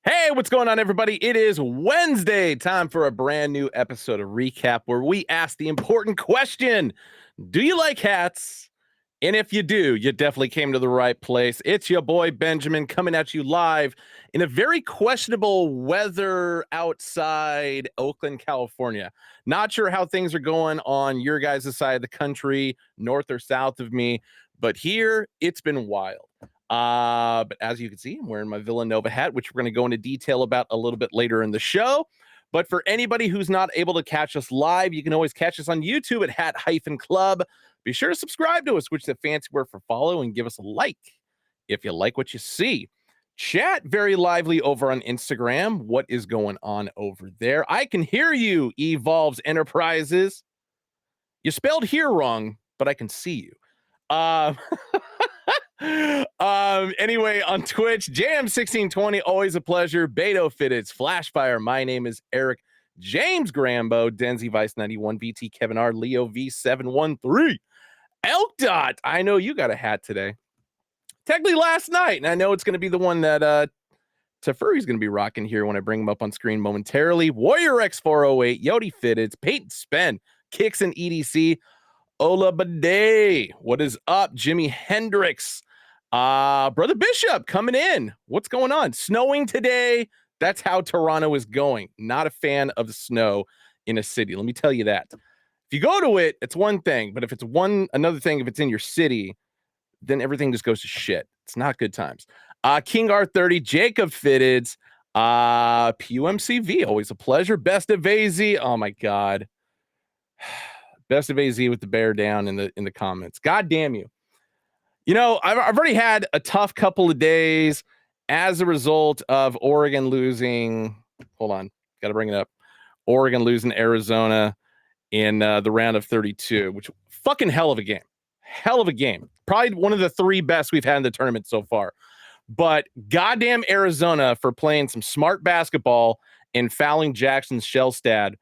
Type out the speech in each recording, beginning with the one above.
Hey, what's going on, everybody? It is Wednesday, time for a brand new episode of Recap where we ask the important question: do you like hats? And if you do, you definitely came to the right place. It's your boy Benjamin coming at you live in a very questionable weather outside Oakland, California. Not sure how things are going on your guys' side of the country, north or south of me, but here it's been wild. But as you can see, I'm wearing my Villanova hat, which we're going to go into detail about a little bit later in the show. But for anybody who's not able to catch us live, you can always catch us on YouTube at Hat-Club. Be sure to subscribe to us, which is a fancy word for follow, and give us a like if you like what you see. Chat very lively over on Instagram. What is going on over there? I can hear you, Evolves Enterprises. You spelled here wrong, but I can see you. Anyway, on Twitch, JM1620, always a pleasure. Beto Fitteds, Flashfire. My name is Eric James Grambo, Denzi Vice 91, BT Kevin R, Leo V713. Elk Dot, I know you got a hat today. Technically last night, and I know it's going to be the one that Teferi's going to be rocking here when I bring him up on screen momentarily. Warrior X408, Yodi Fitteds, Peyton Spen, Kicks and EDC, Ola Bidet. What is up? Jimi Hendrix. Brother Bishop coming in. What's going on? Snowing today. That's how Toronto is going. Not a fan of the snow in a city. Let me tell you that. If you go to it, it's one thing, but if it's another thing, if it's in your city, then everything just goes to shit. It's not good times. King R30, Jacob Fitteds, PUMCV, always a pleasure. Best of AZ. Oh my God. Best of AZ with the bear down in the comments. God damn you. You know, I've already had a tough couple of days as a result of Oregon losing. Hold on. Got to bring it up. Oregon losing Arizona in the round of 32, which fucking hell of a game. Hell of a game. Probably one of the three best we've had in the tournament so far. But goddamn Arizona for playing some smart basketball and fouling Jackson Shellstad,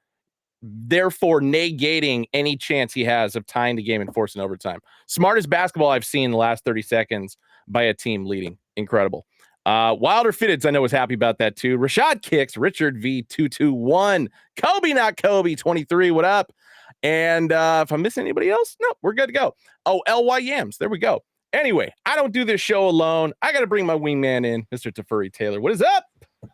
therefore negating any chance he has of tying the game and forcing overtime. Smartest basketball I've seen in the last 30 seconds by a team leading. Incredible. Wilder Fitteds, I know, was happy about that too. Rashad Kicks, Richard V221, Kobe not Kobe 23. What up? And if I'm missing anybody else, no, we're good to go. Oh, LY Yams, there we go. Anyway, I don't do this show alone. I got to bring my wingman in, Mr. Teferi Taylor. What is up?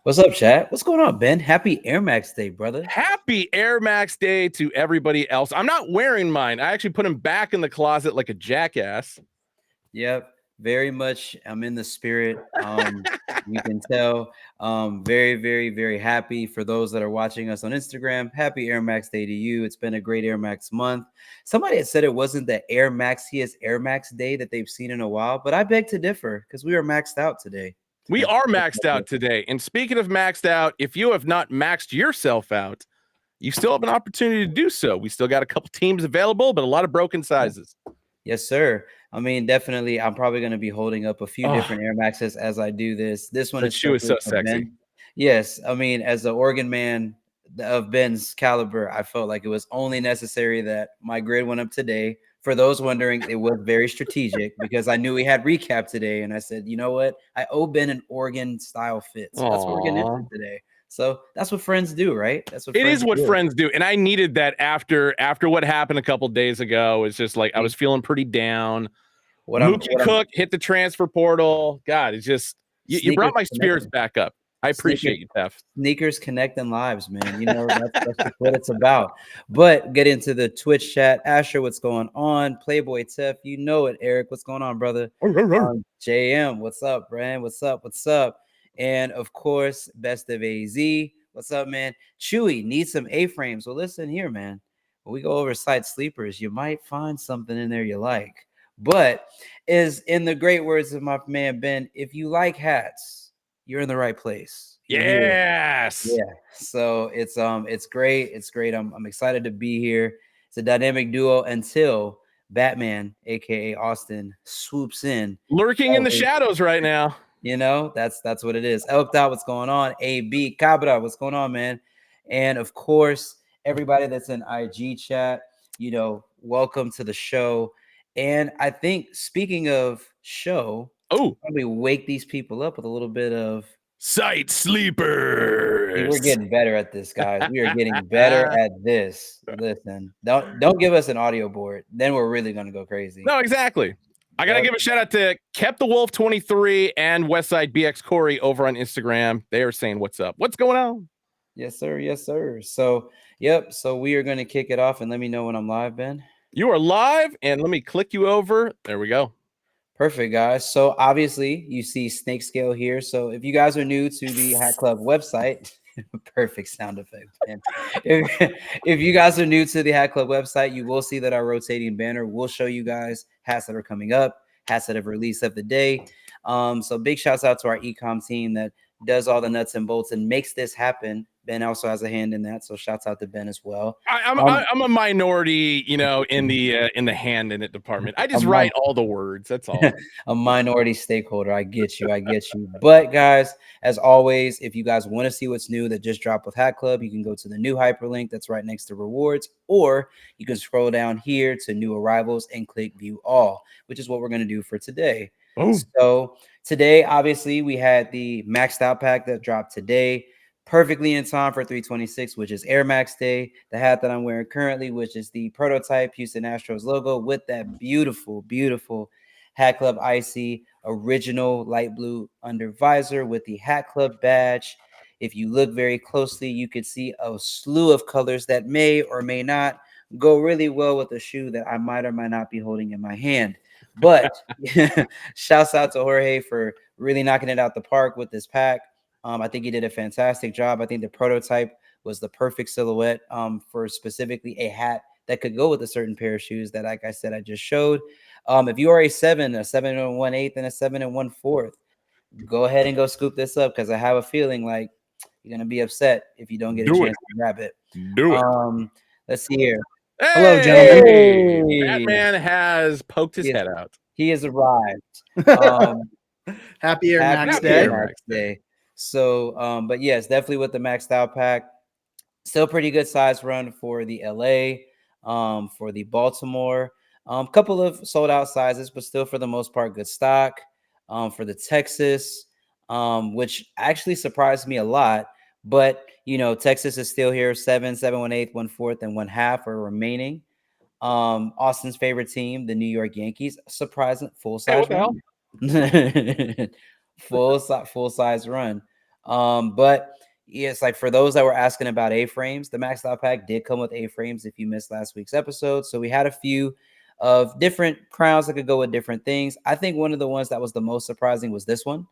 What's up, chat? What's going on, Ben? Happy Air Max Day, brother. Happy Air Max Day to everybody else. I'm not wearing mine. I actually put them back in the closet like a jackass. Yep, very much. I'm in the spirit. You can tell. Very, very, very happy for those that are watching us on Instagram. Happy Air Max Day to you. It's been a great Air Max month. Somebody had said it wasn't the Air Max Day that they've seen in a while, but I beg to differ because we are maxed out today. We are maxed out today. And speaking of maxed out, if you have not maxed yourself out, you still have an opportunity to do so. We still got a couple teams available, but a lot of broken sizes. Yes, sir. I mean, definitely, I'm probably going to be holding up a few different Air Maxes as I do this. This one is so sexy. Ben. Yes. I mean, as the Oregon man of Ben's caliber, I felt like it was only necessary that my grid went up today. For those wondering, it was very strategic because I knew we had recap today. And I said, you know what? I owe Ben an Oregon style fit. So that's what we're getting into today. So that's what friends do, right? That's what it is. What friends do. And I needed that after what happened a couple days ago. It's just like I was feeling pretty down. Mookie Cook hit the transfer portal. God, it's just you brought my spirits back up. I appreciate you, Tef. Sneakers connecting lives, man. You know, that's what it's about. But get into the Twitch chat. Asher, what's going on? Playboy Tef, you know it. Eric, what's going on, brother? JM, what's up, Brand? What's up? What's up? And of course, Best of AZ. What's up, man? Chewy, need some A-frames. Well, listen here, man. When we go over site sleepers, you might find something in there you like. But is in the great words of my man Ben, if you like hats, you're in the right place. Yes. Yeah. So it's great. It's great. I'm excited to be here. It's a dynamic duo until Batman, aka Austin, swoops in. Lurking in the shadows right now. You know, that's what it is. Elk Dot, what's going on? AB Cabra, what's going on, man? And of course, everybody that's in IG chat, you know, welcome to the show. And I think speaking of show, probably wake these people up with a little bit of Sight sleepers. See, we're getting better at this, guys. We are getting better at this. Listen, don't give us an audio board. Then we're really gonna go crazy. No, exactly. I gotta give a shout out to Kept the Wolf 23 and Westside BX Corey over on Instagram. They are saying what's up. What's going on? Yes, sir. Yes, sir. So, yep. So we are gonna kick it off, and let me know when I'm live, Ben. You are live, and let me click you over. There we go. Perfect, guys. So obviously you see snake scale here. So if you guys are new to the Hat Club website, perfect sound effect. Man. If you guys are new to the Hat Club website, you will see that our rotating banner will show you guys hats that are coming up, hats that have released of the day. So big shouts out to our ecom team that does all the nuts and bolts and makes this happen. Ben also has a hand in that, so shouts out to Ben as well. I'm a minority, in the hand in it department. I just write all the words. That's all. A minority stakeholder. I get you. But guys, as always, if you guys want to see what's new that just dropped with Hat Club, you can go to the new hyperlink that's right next to rewards, or you can scroll down here to new arrivals and click view all, which is what we're going to do for today. Oh. So today, obviously, we had the maxed out pack that dropped today. Perfectly in time for 326, which is Air Max Day. The hat that I'm wearing currently, which is the prototype Houston Astros logo with that beautiful, beautiful Hat Club Icy original light blue under visor with the Hat Club badge. If you look very closely, you could see a slew of colors that may or may not go really well with the shoe that I might or might not be holding in my hand. But shouts out to Jorge for really knocking it out the park with this pack. I think he did a fantastic job. I think the prototype was the perfect silhouette for specifically a hat that could go with a certain pair of shoes that, like I said, I just showed. If you are a 7 and 1/8, and a 7 and 1/4, go ahead and go scoop this up, because I have a feeling like you're going to be upset if you don't get a chance to grab it. Do it. Let's see here. Hey, hello, gentlemen. Hey. Batman has poked his head out. He has arrived. Happy Air Max Day. So, but yes, definitely with the maxed out pack. Still pretty good size run for the LA, for the Baltimore. Couple of sold out sizes, but still for the most part, good stock. For the Texas, which actually surprised me a lot. But Texas is still here. 7, 7, 1/8, 1/4, and 1/2 are remaining. Austin's favorite team, the New York Yankees, surprising full size run. full size run. But yes, like for those that were asking about A-frames, the maxed out pack did come with A-frames if you missed last week's episode. So we had a few of different crowns that could go with different things. I think one of the ones that was the most surprising was this one.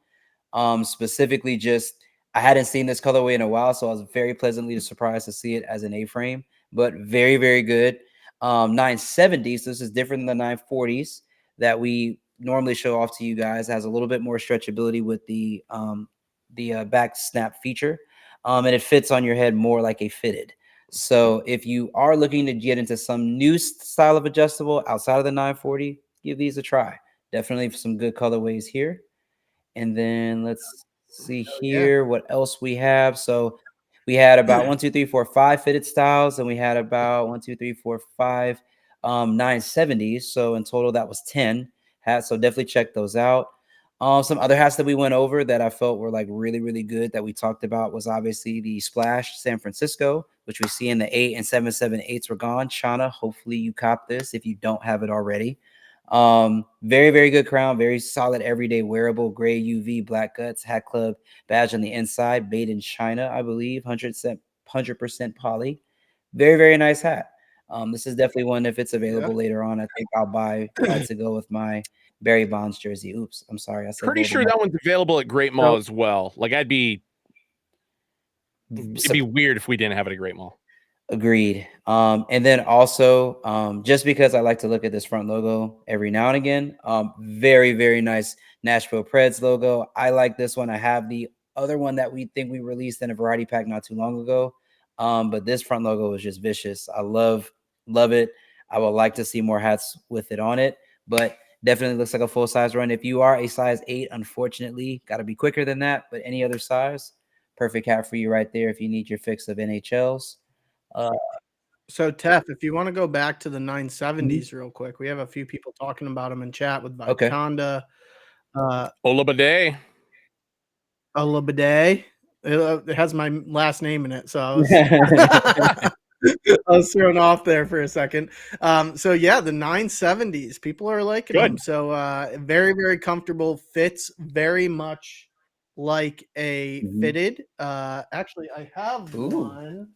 Specifically, just I hadn't seen this colorway in a while, so I was very pleasantly surprised to see it as an A-frame, but very, very good. 970s, so this is different than the 940s that we normally show off to you guys. It has a little bit more stretchability with the back snap feature, and it fits on your head more like a fitted. So if you are looking to get into some new style of adjustable outside of the 940, give these a try. Definitely some good colorways here. And then let's see here what else we have. So we had about 1, 2, 3, 4, 5 fitted styles, and we had about 1, 2, 3, 4, 5 970s. So in total, that was 10 hats. So definitely check those out. Some other hats that we went over that I felt were like really, really good that we talked about was obviously the Splash San Francisco, which we see in the 8 and 7/7/8s were gone. Shauna, hopefully you cop this if you don't have it already. Very, very good crown, very solid everyday wearable, gray UV, black guts, Hat Club badge on the inside, made in China, I believe, 100% poly. Very, very nice hat. This is definitely one, if it's available later on, I think I'll buy to go with my Barry Bonds jersey. Oops, I'm sorry. I said pretty sure that one's available at Great Mall as well. Like it'd be weird if we didn't have it at Great Mall. Agreed. And then also, just because I like to look at this front logo every now and again, very, very nice Nashville Preds logo. I like this one. I have the other one that we think we released in a variety pack not too long ago. But this front logo is just vicious. I love it. I would like to see more hats with it on it, but definitely looks like a full size run. If you are a size 8, unfortunately, got to be quicker than that. But any other size, perfect hat for you right there if you need your fix of NHLs. So Tef, if you want to go back to the 970s real quick, we have a few people talking about them in chat with Viconda. Olabade. Alabade. It has my last name in it, so I was I was thrown off there for a second. So yeah, the 970s, people are liking Good. them. So very, very comfortable, fits very much like a fitted. Actually, I have one.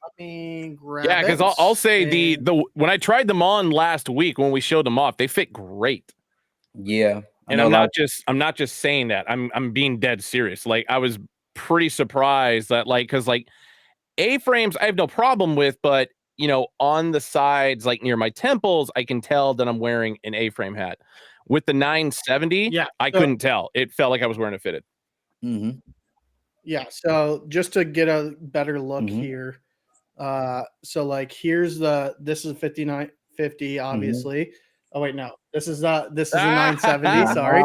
Let me grab Yeah, it. because I'll say And the when I tried them on last week when we showed them off, they fit great. Yeah. And I'm not just saying that. I'm being dead serious. Like I was pretty surprised that because A-frames I have no problem with, but on the sides, like near my temples, I can tell that I'm wearing an A-frame hat. With the 970, yeah, I so, couldn't tell. It felt like I was wearing a fitted. yeah. So just to get a better look here. So like here's this is 5950, obviously. Oh wait, no, this is a 970. Sorry.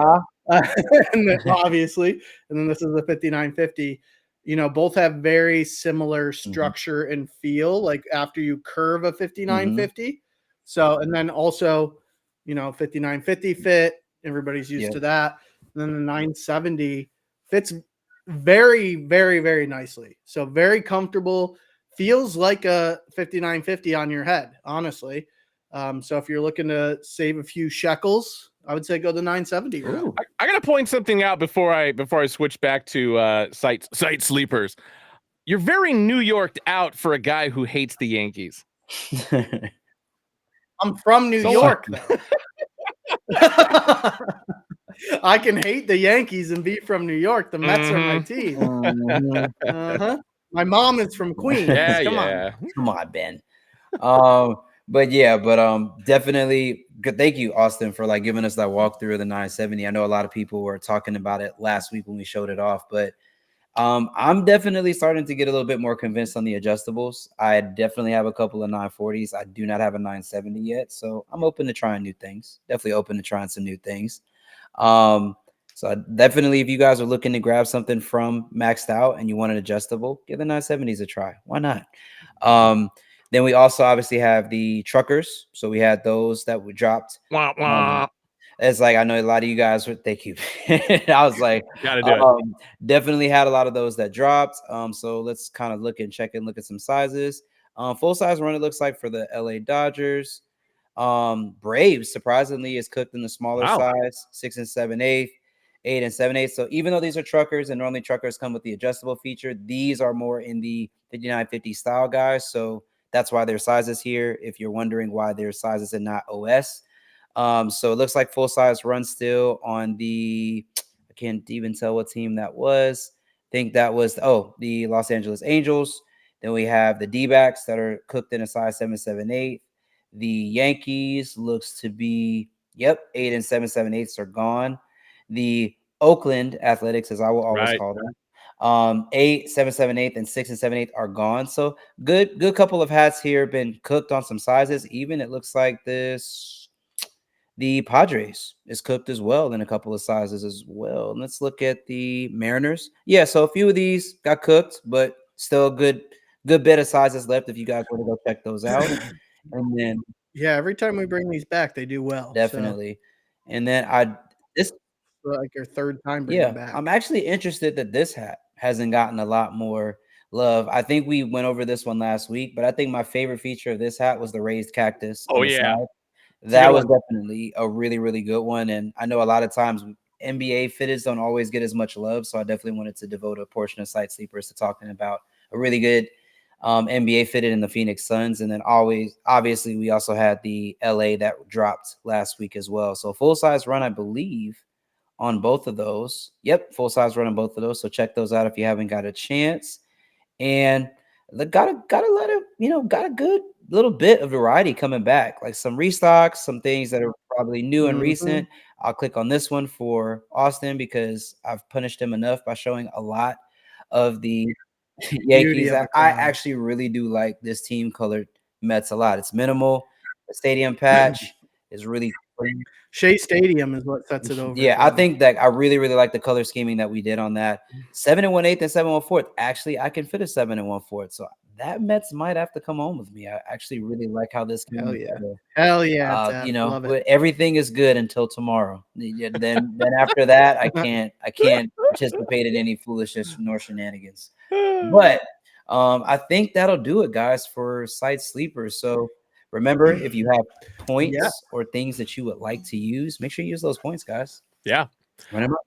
And then, obviously, and then this is the 5950. Both have very similar structure and feel. Like after you curve a 5950. So and then also, 5950 fit. Everybody's used to that. And then the 970 fits very, very, very nicely. So very comfortable. Feels like a 5950 on your head, honestly. So if you're looking to save a few shekels, I would say go the 970 route. I gotta point something out before I switch back to site sleepers. You're very New Yorked out for a guy who hates the Yankees. I'm from New York, though. I can hate the Yankees and be from New York. The Mets are my team. My mom is from Queens. Come on, Ben. But definitely good. Thank you, Austin, for giving us that walkthrough of the 970. I know a lot of people were talking about it last week when we showed it off, but I'm definitely starting to get a little bit more convinced on the adjustables. I definitely have a couple of 940s. I do not have a 970 yet, so I'm open to trying new things. Definitely open to trying some new things. So definitely, if you guys are looking to grab something from Maxed Out and you want an adjustable, give the 970s a try. Why not? Then we also obviously have the truckers. So we had those that were dropped. It's like, I know a lot of you guys would thank you. I was like, gotta do it. Definitely had a lot of those that dropped. So let's kind of look at some sizes. Full size run, it looks like for the LA Dodgers. Braves surprisingly is cooked in the smaller size, 6 7/8, 8 7/8. So even though these are truckers and normally truckers come with the adjustable feature, these are more in the 5950 style guys. So that's why their sizes here. If you're wondering why their sizes and not OS. So it looks like full size run still on the, I can't even tell what team that was. I think that was, the Los Angeles Angels. Then we have the D-backs that are cooked in a size 7 7/8. The Yankees looks to be, 8 7 7/8 are gone. The Oakland Athletics, as I will always call them, 8 7 7/8 and 6 7/8 are gone. So good couple of hats here, been cooked on some sizes. Even it looks like the Padres is cooked as well in a couple of sizes as well. Let's look at the Mariners. Yeah, so a few of these got cooked, but still a good bit of sizes left if you guys want to go check those out. And then every time we bring these back, they do well. Definitely. So. And then this like your third time bringing back. I'm actually interested that this hat hasn't gotten a lot more love. I think we went over this one last week, but I think my favorite feature of this hat was the raised cactus. Oh yeah. Side. That was definitely a really, really good one. And I know a lot of times NBA fitteds don't always get as much love. So I definitely wanted to devote a portion of Site Sleepers to talking about a really good NBA fitted in the Phoenix Suns. And then obviously, we also had the LA that dropped last week as well. So full size run, I believe, on both of those. Yep, full size run on both of those. So check those out if you haven't got a chance. And gotta let it, got a good little bit of variety coming back, like some restocks, some things that are probably new and recent. I'll click on this one for Austin because I've punished him enough by showing a lot of the Yankees. I actually really do like this team colored Mets a lot. It's minimal. The stadium patch is really clean. Shea Stadium is what sets it over. Yeah, I think that I really, really like the color scheming that we did on that. 7 1/8 and 7 1/4. Actually, I can fit a 7 1/4. So that Mets might have to come home with me. I actually really like how this came Hell yeah. together. Hell yeah, Tef. You know, Love it. but everything is good until tomorrow. Then after that, I can't participate in any foolishness nor shenanigans. But I think that'll do it, guys, for site sleepers. So remember, if you have points or things that you would like to use, make sure you use those points, guys. Yeah. Run them up.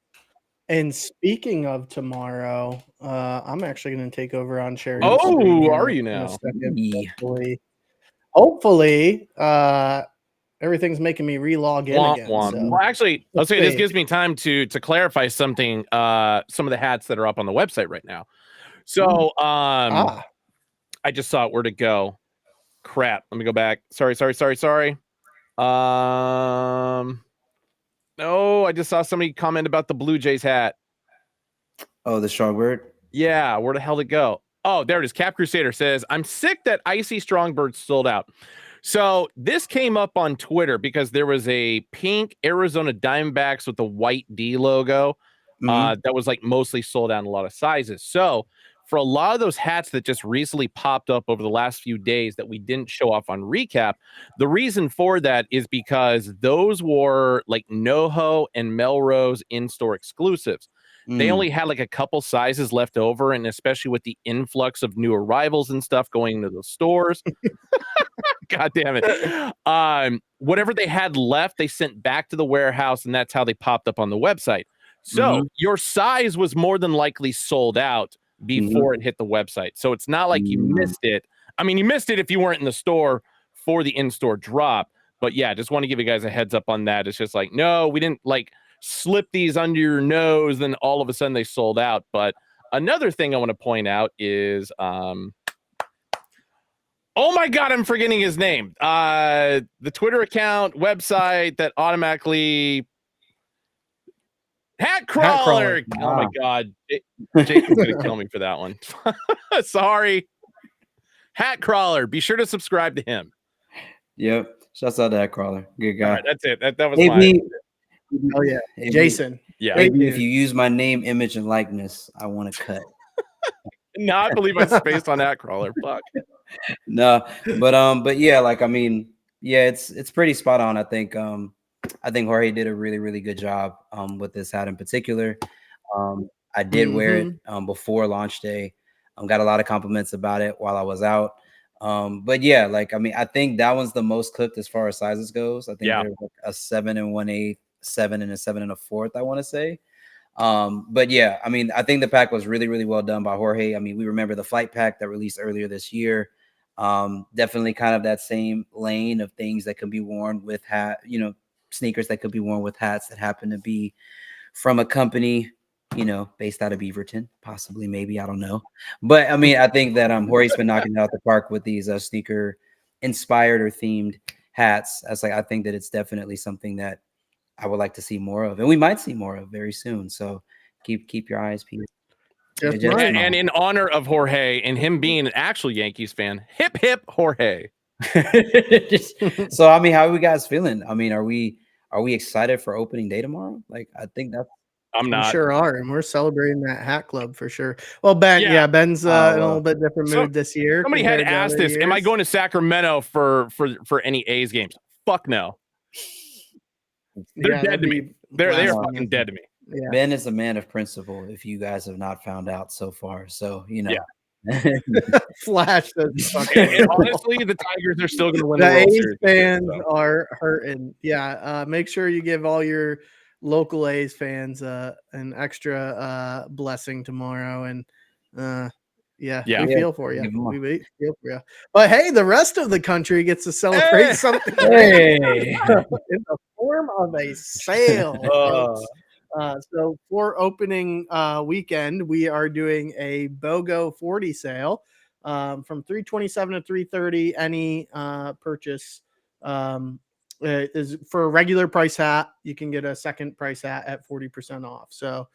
And speaking of tomorrow, I'm actually going to take over on sharing. Oh, are you now? Hopefully, everything's making me relog in again. So. Well, actually, I'll say this gives me time to clarify something. Some of the hats that are up on the website right now. So, I just saw it. Where'd it go? Crap. Let me go back. Sorry. No, I just saw somebody comment about the Blue Jays hat. Oh, the Strongbird? Yeah, where the hell did it go? Oh, there it is. Cap Crusader says, I'm sick that Icy Strongbird sold out. So this came up on Twitter because there was a pink Arizona Diamondbacks with the white D logo that was like mostly sold out in a lot of sizes. So for a lot of those hats that just recently popped up over the last few days that we didn't show off on recap, the reason for that is because those were like NoHo and Melrose in-store exclusives. They only had like a couple sizes left over, and especially with the influx of new arrivals and stuff going into the stores. God damn it. Whatever they had left, they sent back to the warehouse, and that's how they popped up on the website. So your size was more than likely sold out before it hit the website. So it's not like you missed it. I mean, you missed it if you weren't in the store for the in-store drop. But yeah, just want to give you guys a heads up on that. It's just like, no, we didn't like slip these under your nose, then all of a sudden they sold out. But another thing I want to point out is oh my god, I'm forgetting his name. The Twitter account, website that automatically Hat Crawler. Wow. Oh my god. Jason's gonna kill me for that one. Sorry. Hat Crawler. Be sure to subscribe to him. Yep. Shouts out to Hat Crawler. Good guy. All right, that's it. That was mine. Oh yeah, Jason. Yeah. Maybe if you use my name, image, and likeness, I want to cut. No, I believe I spaced on that crawler. Fuck. No, but yeah, like I mean, yeah, it's pretty spot on. I think Jorge did a really, really good job with this hat in particular. I did wear it before launch day. Got a lot of compliments about it while I was out. But yeah, like I mean, I think that one's the most clipped as far as sizes goes. I think there's like a 7 1/8, 7 and a 7 1/4, I want to say. But yeah, I mean, I think the pack was really, really well done by Jorge. I mean, we remember the flight pack that released earlier this year. Definitely kind of that same lane of things that can be worn with sneakers that could be worn with hats that happen to be from a company, based out of Beaverton, possibly, maybe, I don't know. But I mean, I think that Jorge's been knocking it out the park with these sneaker inspired or themed hats. I think that it's definitely something that I would like to see more of, and we might see more of very soon. So keep your eyes peeled. And in honor of Jorge and him being an actual Yankees fan, hip hip Jorge. So I mean, how are we guys feeling? I mean, are we excited for opening day tomorrow? Like, I think that's. I'm not. We sure are, and we're celebrating that hat club for sure. Well, Ben's in a little bit different mood this year. Somebody had asked this: am I going to Sacramento for any A's games? Fuck no. They're dead to me. They're fucking dead to me. Yeah. Ben is a man of principle, if you guys have not found out so far. So, Flash. And honestly, the Tigers are still going to win the World Series. The A's fans are hurting. Yeah. Make sure you give all your local A's fans an extra blessing tomorrow. And we feel for you. We feel for you. But hey, the rest of the country gets to celebrate something in the form of a sale. So for opening weekend, we are doing a BOGO 40 sale from $327 to $330. Any purchase is for a regular price hat. You can get a second price hat at 40% off. So,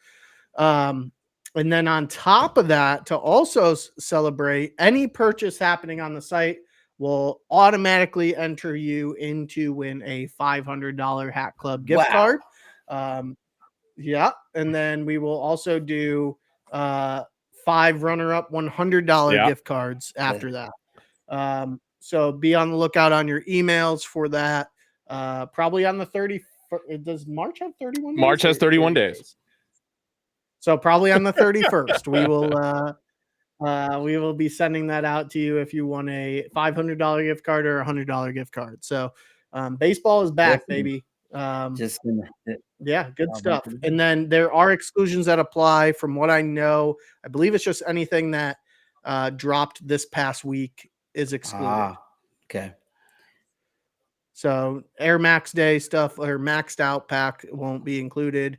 and then on top of that, to also celebrate, any purchase happening on the site will automatically enter you into win a $500 Hat Club gift card. Yeah. And then we will also do 5 runner-up $100 gift cards after that. So be on the lookout on your emails for that. Probably on the 30th. Does March have 31 days? March has 31 days. So probably on the 31st, we will be sending that out to you if you want a $500 gift card or a $100 gift card. So baseball is back, baby. Yeah, good stuff. And then there are exclusions that apply. From what I know, I believe it's just anything that dropped this past week is excluded. Okay. So Air Max Day stuff or maxed out pack won't be included.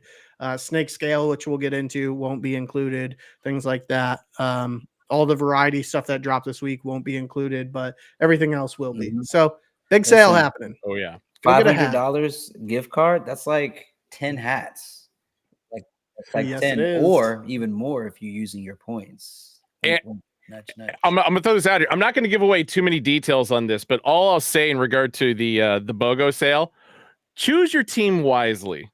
Snake scale, which we'll get into, won't be included. Things like that. All the variety stuff that dropped this week won't be included, but everything else will be. So big sale happening. Oh yeah, $500 gift card. That's like 10 hats. Like yes, 10 or even more if you're using your points. I'm gonna throw this out here. I'm not going to give away too many details on this, but all I'll say in regard to the BOGO sale, choose your team wisely.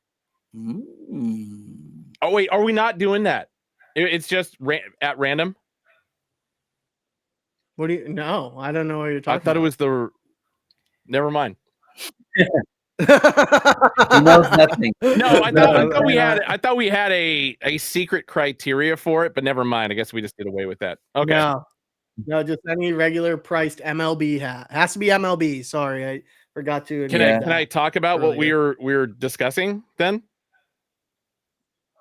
Oh wait, are we not doing that? It's just at random. What do you? No, I don't know what you're talking about. I thought it was the. Never mind. He knows nothing. No, I thought we had a secret criteria for it, but never mind. I guess we just did away with that. Okay. No, just any regular priced MLB hat. It has to be MLB. Sorry, I forgot to. Can I talk about what we were discussing then?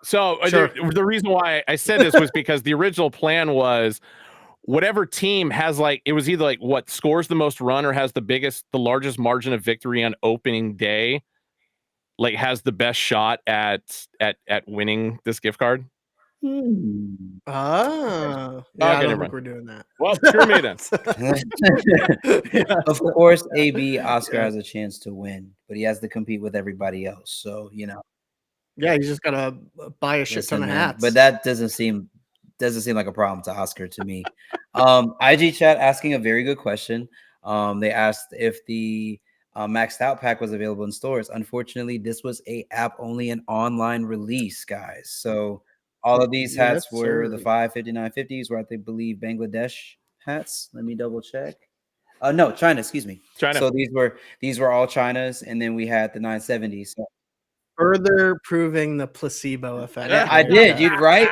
So sure. the reason why I said this was because the original plan was whatever team has it was either what scores the most run or has the largest margin of victory on opening day, has the best shot at winning this gift card. Yeah, I don't think we're doing that. Well, screw me then. Of course, AB Oscar has a chance to win, but he has to compete with everybody else. So yeah, you just gotta buy a shit ton of hats. But that doesn't seem like a problem to Oscar to me. IG chat asking a very good question. They asked if the maxed out pack was available in stores. Unfortunately, this was a app only an online release, guys. So all of these hats were the 559.50s, where I believe Bangladesh hats. Let me double check. No, China. Excuse me. China. So these were all China's, and then we had the 970s. So, further proving the placebo effect. Yeah, I did. You right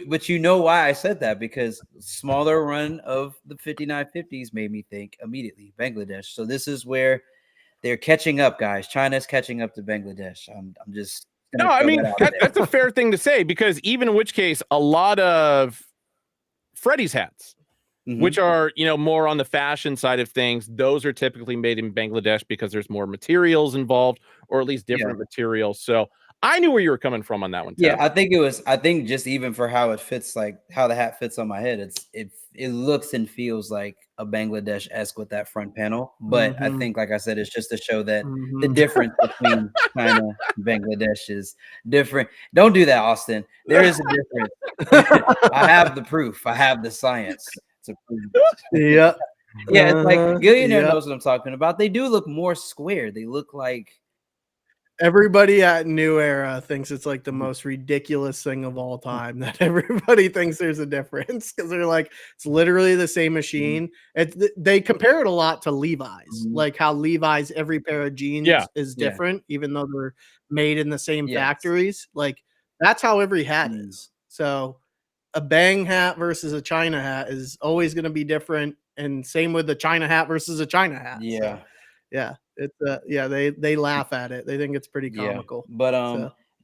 but you know why I said that, because smaller run of the 59.50s made me think immediately Bangladesh. So this is where they're catching up, guys. China's catching up to Bangladesh. I'm just no. I mean that's a fair thing to say, because even in which case a lot of Freddie's hats, which are more on the fashion side of things, those are typically made in Bangladesh because there's more materials involved, or at least different materials. So I knew where you were coming from on that one, Ted. Yeah, I think just even for how it fits, how the hat fits on my head, it looks and feels like a Bangladesh-esque with that front panel. But I think, like I said, it's just to show that the difference between China and Bangladesh is different. Don't do that, Austin. There is a difference. I have the proof. I have the science. Yeah. Yeah, it's like Gillionaire knows what I'm talking about. They do look more square. They look like everybody at New Era thinks it's like the most ridiculous thing of all time, that everybody thinks there's a difference, because they're like, it's literally the same machine. They compare it a lot to Levi's, like how Levi's, every pair of jeans is different, even though they're made in the same factories. Like that's how every hat is. So a Bang hat versus a China hat is always going to be different, and same with the China hat versus a China hat. Yeah. So, yeah. It's they laugh at it. They think it's pretty comical. But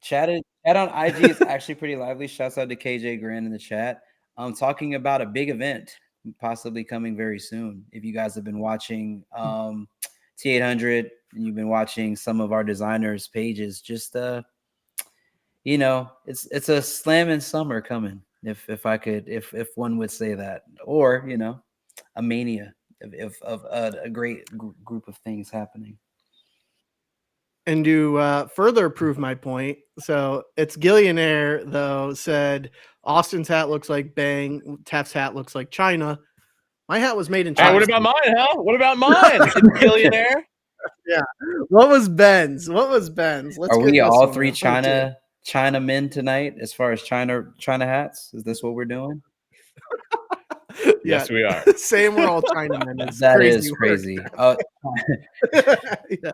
chat on IG is actually pretty lively. Shouts out to KJ Grand in the chat. Talking about a big event possibly coming very soon. If you guys have been watching T800 and you've been watching some of our designers' pages, just it's a slamming summer coming. If one would say that, or a mania of a great group of things happening. And to further prove my point, so it's Gillionaire though said Austin's hat looks like Bang, Tef's hat looks like China. My hat was made in China. What about mine, huh? What about mine? Gillionaire. Yeah. What was Ben's? Let's Are we all three China China men tonight as far as China hats? Is this what we're doing? Yes, we are. Saying we're all Chinamen is That crazy. is work. crazy. Yeah.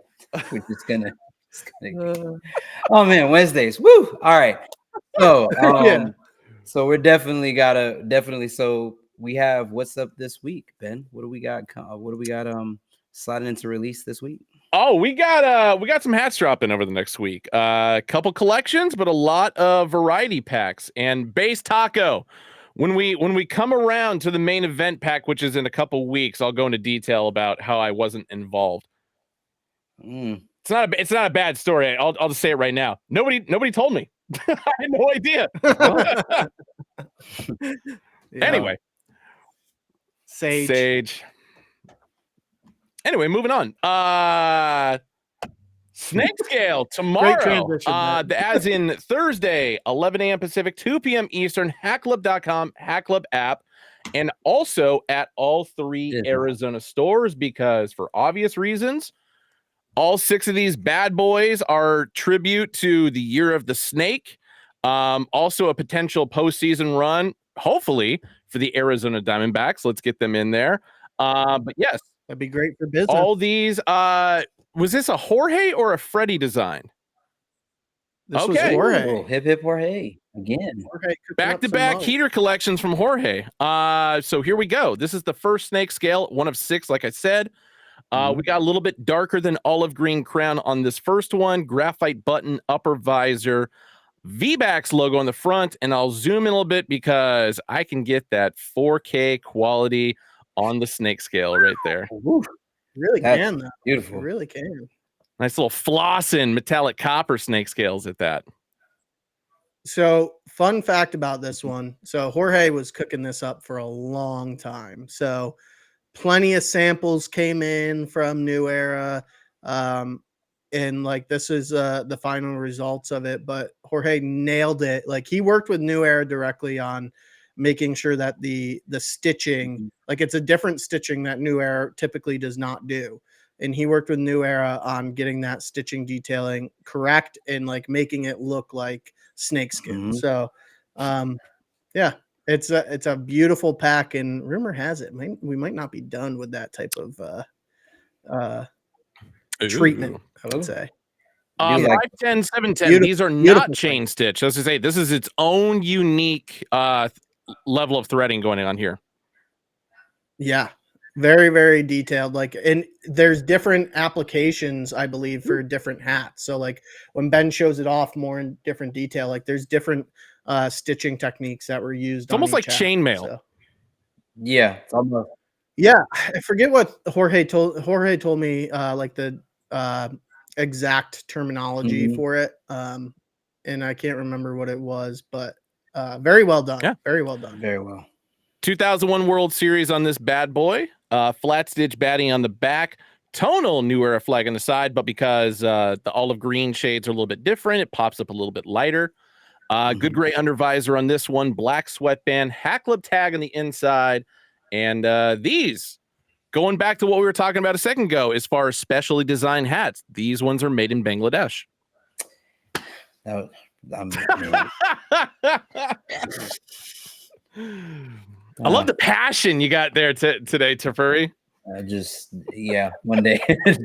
We're just gonna oh man, Wednesdays. Woo! All right. So Yeah. so we're definitely so we have what's up this week, Ben? What do we got sliding into release this week? Oh, we got some hats dropping over the next week. A couple collections, but a lot of variety packs and base taco. When we come around to the main event pack, which is in a couple weeks, I'll go into detail about how I wasn't involved. It's not a bad story. I'll just say it right now. Nobody told me. I had no idea. Yeah. Anyway, Sage. Anyway, moving on. Snake scale tomorrow. As in Thursday, 11 a.m. Pacific, 2 p.m. Eastern, hackclub.com, hackclub app, and also at all 3 Arizona stores, because for obvious reasons, all 6 of these bad boys are tribute to the Year of the Snake. Also a potential postseason run, hopefully, for the Arizona Diamondbacks. Let's get them in there. But yes, that'd be great for business. All these, was this a Jorge or a Freddie design? This was Jorge. Oh, hip hip Jorge again. Back-to-back heater collections from Jorge. So here we go. This is the first snake scale, 1 of 6, like I said. We got a little bit darker than olive green crown on this first one. Graphite button, upper visor, VBAX logo on the front, and I'll zoom in a little bit because I can get that 4K quality on the snake scale right there. Really can, though. Beautiful. You really can. Nice little flossing metallic copper snake scales at that. So, fun fact about this one. So, Jorge was cooking this up for a long time. So, plenty of samples came in from New Era. And like this is the final results of it, but Jorge nailed it. Like he worked with New Era directly on making sure that the stitching, like it's a different stitching that New Era typically does not do. And he worked with New Era on getting that stitching detailing correct and like making it look like snakeskin. So yeah, it's a beautiful pack, and rumor has it we might not be done with that type of treatment, I would say. 510, 710. These are not chain stitch. As I say, this is its own unique level of threading going on here. Yeah, very, very detailed. Like, and there's different applications, I believe, for different hats. So, like when Ben shows it off more in different detail, like there's different stitching techniques that were used. It's almost like chainmail. So. Yeah, it's almost. Yeah, I forget what Jorge told me, like the exact terminology for it, and I can't remember what it was, but very well done. Yeah, very well done. Very well. 2001 World Series on this bad boy. Flat stitch batting on the back. Tonal New Era flag on the side, but because the olive green shades are a little bit different, it pops up a little bit lighter. Good gray under visor on this one. Black sweatband. Hack Club tag on the inside. And these, going back to what we were talking about a second ago, as far as specially designed hats, these ones are made in Bangladesh. I love the passion you got there today, Teferi. One day I'm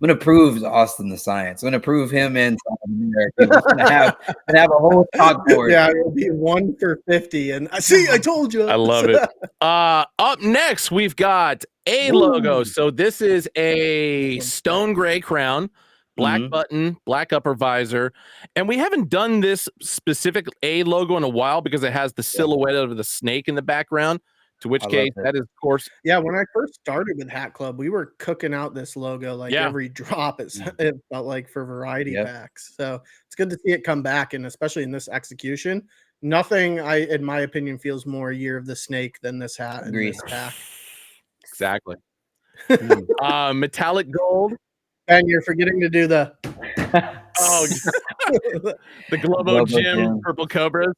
gonna prove Austin the science. I'm gonna prove him and I'm gonna have a whole chalkboard. Yeah, it'll be 1 for 50. And I told you. I love it. Up next, we've got a logo. So this is a stone gray crown, black button, black upper visor, and we haven't done this specific A logo in a while because it has the silhouette of the snake in the background. To which case, that is, of course. Yeah, when I first started with Hat Club, we were cooking out this logo like every drop. It felt like for variety packs. So it's good to see it come back, and especially in this execution. Nothing, in my opinion, feels more Year of the Snake than this hat and this pack. Exactly. Metallic gold. And you're forgetting to do the the Globo Gym purple cobras.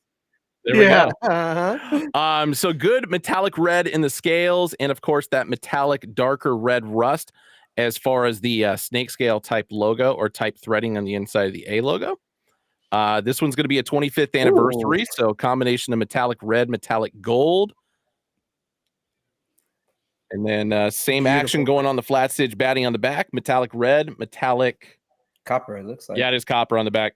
There we go. So good metallic red in the scales, and of course that metallic darker red rust as far as the snake scale type logo or type threading on the inside of the A logo. This one's going to be a 25th anniversary, so a combination of metallic red, metallic gold. And then same action going on the flat stitch batting on the back, metallic red, metallic copper, it looks like. Yeah, it is copper on the back.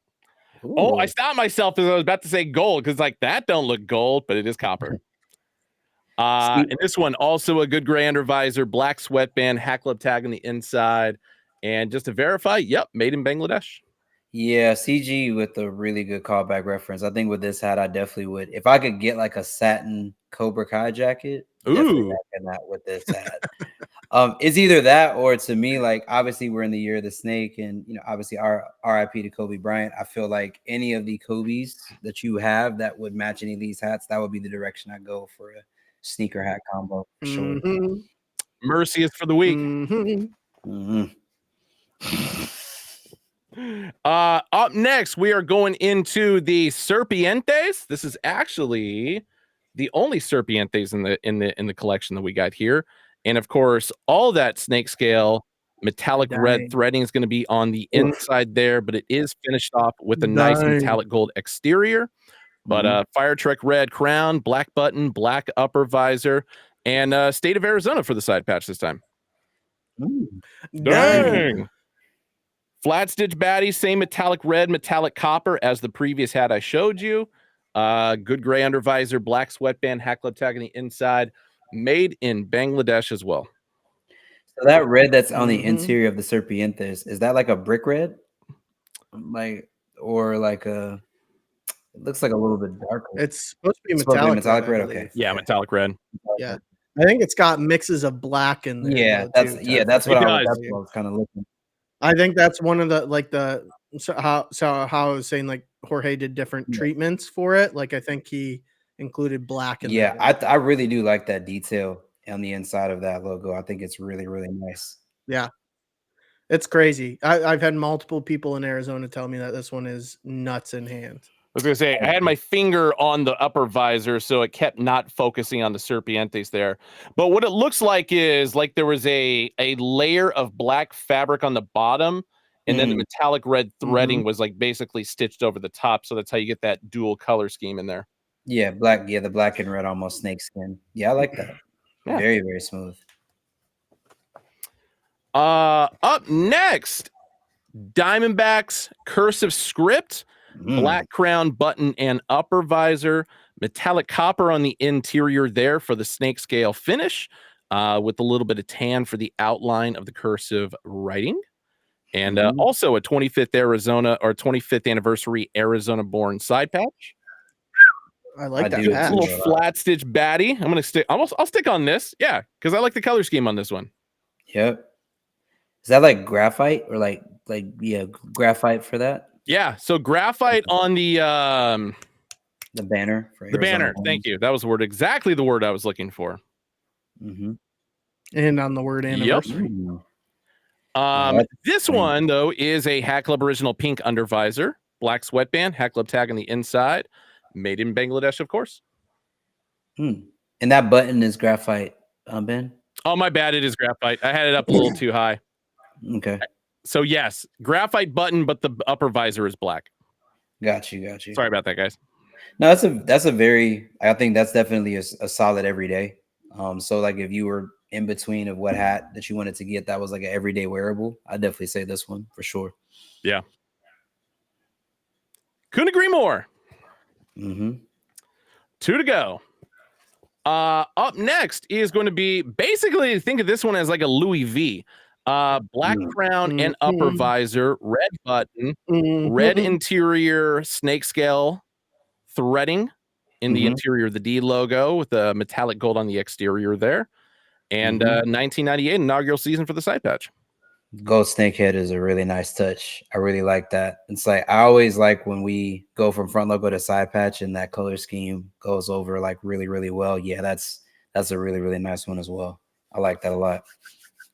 Ooh. Oh, I stopped myself as I was about to say gold because like that don't look gold, but it is copper. And this one also a good gray under visor, black sweatband, hat club tag on the inside. And just to verify, yep, made in Bangladesh. Yeah, CG with a really good callback reference. I think with this hat, I definitely would. If I could get like a satin Cobra Kai jacket, definitely rocking that with this hat. It's either that or to me, like obviously we're in the year of the snake, and obviously our RIP to Kobe Bryant. I feel like any of the Kobe's that you have that would match any of these hats, that would be the direction I go for a sneaker hat combo for sure. Mercy is for the weak. Up next, we are going into the Serpientes. This is actually the only Serpientes in the collection that we got here. And of course, all that snake scale metallic red threading is going to be on the inside there, but it is finished off with a nice metallic gold exterior. But Fire Trek red crown, black button, black upper visor, and state of Arizona for the side patch this time. Dang. Flat stitch baddie, same metallic red, metallic copper as the previous hat I showed you. Good gray under visor, black sweatband, hat club tag on the inside, made in Bangladesh as well. So that red that's on the interior of the Serpientes, is that like a brick red? Or like a, it looks like a little bit darker. It's supposed to be metallic red. Okay. Yeah, metallic red. Yeah. I think it's got mixes of black in there. Yeah, that's what I was kind of looking. I think that's one of the how I was saying, like Jorge did different treatments for it. Like I think he included black in there. I really do like that detail on the inside of that logo. I think it's really, really nice. Yeah. It's crazy. I've had multiple people in Arizona tell me that this one is nuts in hand. I was going to say, I had my finger on the upper visor, so it kept not focusing on the Serpientes there. But what it looks like is like there was a layer of black fabric on the bottom, and then the metallic red threading was like basically stitched over the top. So that's how you get that dual color scheme in there. Yeah, black. Yeah, the black and red, almost snake skin. Yeah, I like that. Yeah. Very, very smooth. Up next, Diamondbacks cursive script. Black crown, button, and upper visor. Metallic copper on the interior there for the snake scale finish, with a little bit of tan for the outline of the cursive writing. And also a 25th Arizona or 25th anniversary Arizona-born side patch. I like that. A little flat stitch baddie. I'll stick on this. Yeah, because I like the color scheme on this one. Yep. Is that like graphite or like graphite for that? Yeah, so graphite on the banner. The banner, thank you. That was the word, exactly the word I was looking for. And on the word anniversary. This one, though, is a Hat Club original pink under visor, black sweatband, Hat Club tag on the inside, made in Bangladesh, of course. And that button is graphite, Ben? Oh, my bad, it is graphite. I had it up a little too high. Okay. So yes, graphite button, but the upper visor is black. Got you. Sorry about that, guys. No, that's a very, I think that's definitely a solid everyday. So like if you were in between of what hat that you wanted to get that was like an everyday wearable, I'd definitely say this one for sure. Yeah. Couldn't agree more. 2 to go. Up next is going to be basically, think of this one as like a Louis V. Black crown and upper visor, red button, red interior snake scale threading in the interior of the D logo with the metallic gold on the exterior there. And 1998 inaugural season for the side patch. Gold snakehead is a really nice touch. I really like that. It's like I always like when we go from front logo to side patch and that color scheme goes over like really, really well. Yeah, that's a really, really nice one as well. I like that a lot.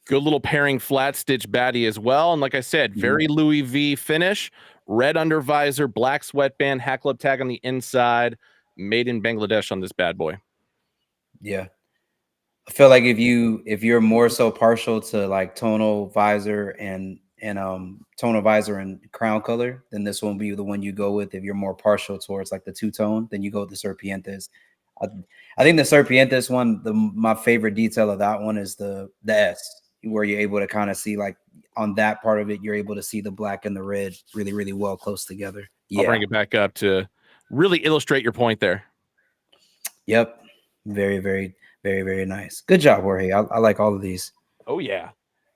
Good little pairing flat stitch baddie as well. And like I said, very Louis V finish, red under visor, black sweatband, Hat Club tag on the inside, made in Bangladesh on this bad boy. Yeah. I feel like if you're more so partial to like tonal visor and tone of visor and crown color, then this will be the one you go with. If you're more partial towards like the two-tone, then you go with the Serpientes. I think the Serpientes one, my favorite detail of that one is the S, where you're able to kind of see like on that part of it, you're able to see the black and the red really, really well close together. Yeah. I'll bring it back up to really illustrate your point there. Yep. Very, very, very, very nice. Good job, Jorge. I like all of these. Oh, yeah.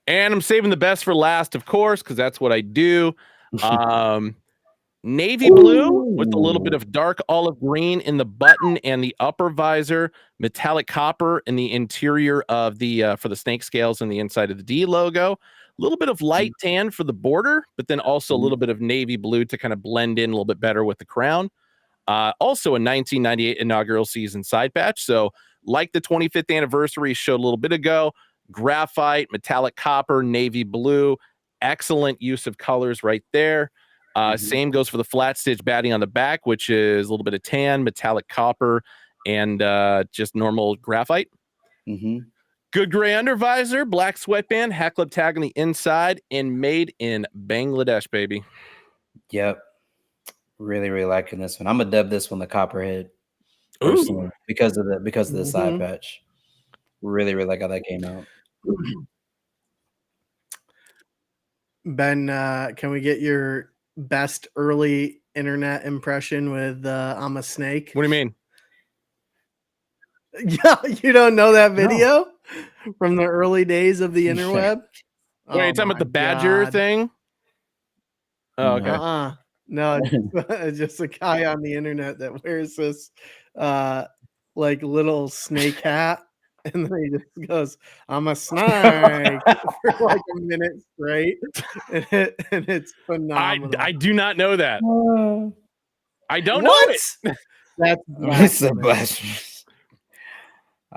And I'm saving the best for last, of course, because that's what I do. Navy blue with a little bit of dark olive green in the button and the upper visor, metallic copper in the interior of the for the snake scales and the inside of the D logo. A little bit of light tan for the border, but then also a little bit of navy blue to kind of blend in a little bit better with the crown. Also a 1998 inaugural season side patch. So like the 25th anniversary showed a little bit ago, graphite, metallic copper, navy blue, excellent use of colors right there. Same goes for the flat stitch batting on the back, which is a little bit of tan, metallic copper, and just normal graphite. Good gray undervisor, black sweatband, hat club tag on the inside, and made in Bangladesh, baby. Yep. Really, really liking this one. I'm gonna dub this one the Copperhead personally because of the side patch. Really, really like how that came out. Ben, can we get your best early internet impression with I'm a snake? What do you mean? Yeah, you don't know that video from the early days of the interweb? Wait, you're talking about the badger thing? Oh, okay. No, it's just a guy on the internet that wears this like little snake hat, and then he just goes, "I'm a snake" for like a minute straight, and it's phenomenal. I do not know that. I don't know it. That's a blasphemous.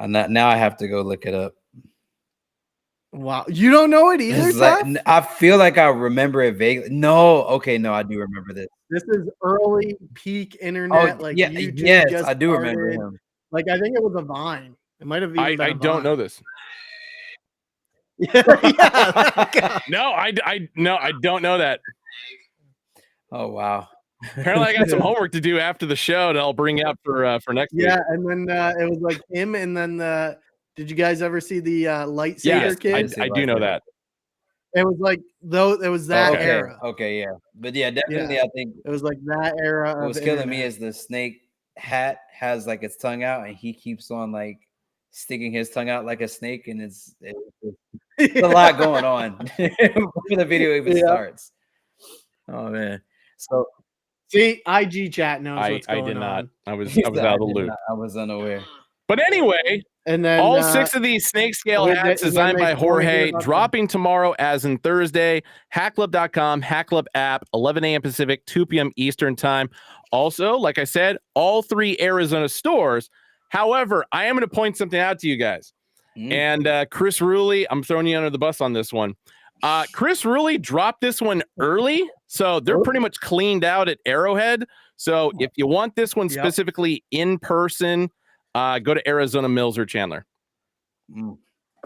Now I have to go look it up. Wow, you don't know it either? Like, I feel like I remember it vaguely. No, okay, no, I do remember this. This is early peak internet. YouTube yes, I do remember him. Like I think it was a Vine. It might have even been I don't know this. Yeah. No, I don't know that. Oh wow. Apparently, I got some homework to do after the show that I'll bring up for next week. Yeah, and then it was like him, and then did you guys ever see the lightsaber kid? I do know that. It was like it was that era. Okay, yeah, but yeah, definitely, I think it was like that era. What was killing me is the snake hat has like its tongue out, and he keeps on like sticking his tongue out like a snake, and it's a lot going on before the video even starts. Oh man, so. See, IG chat knows what's going on. I did not. I was out of the loop. I was unaware. But anyway, and then all 6 of these snake scale hats designed by Jorge, dropping tomorrow as in Thursday. Hackclub.com, Hackclub app, 11 a.m. Pacific, 2 p.m. Eastern time. Also, like I said, all 3 Arizona stores. However, I am going to point something out to you guys. And Chris Rulli, I'm throwing you under the bus on this one. Chris Rulli dropped this one early, so they're pretty much cleaned out at Arrowhead. So if you want this one specifically in person, go to Arizona Mills or Chandler.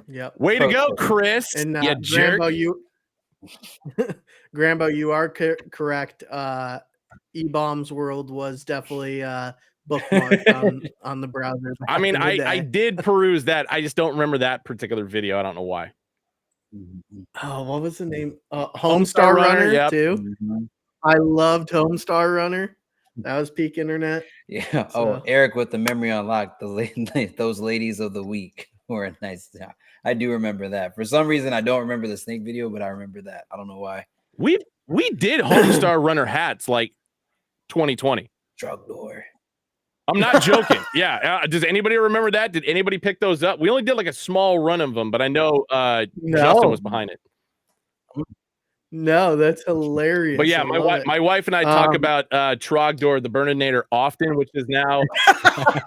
Yep. Way to go, Chris. And you jerk. Grambo, you are correct. E-Bombs World was definitely bookmarked on the browser. I mean, I did peruse that. I just don't remember that particular video. I don't know why. Oh, what was the name? Homestar Runner too. I loved Homestar Runner. That was peak internet. Yeah. So. Oh, Eric with the memory unlocked. Those ladies of the week were a nice. I do remember that. For some reason, I don't remember the snake video, but I remember that. I don't know why. We did Homestar Runner hats like 2020. Drug door. I'm not joking. Yeah. Does anybody remember that? Did anybody pick those up? We only did like a small run of them, but I know Justin was behind it. No, that's hilarious. But yeah, my wife and I talk about Trogdor the Burninator often, which is now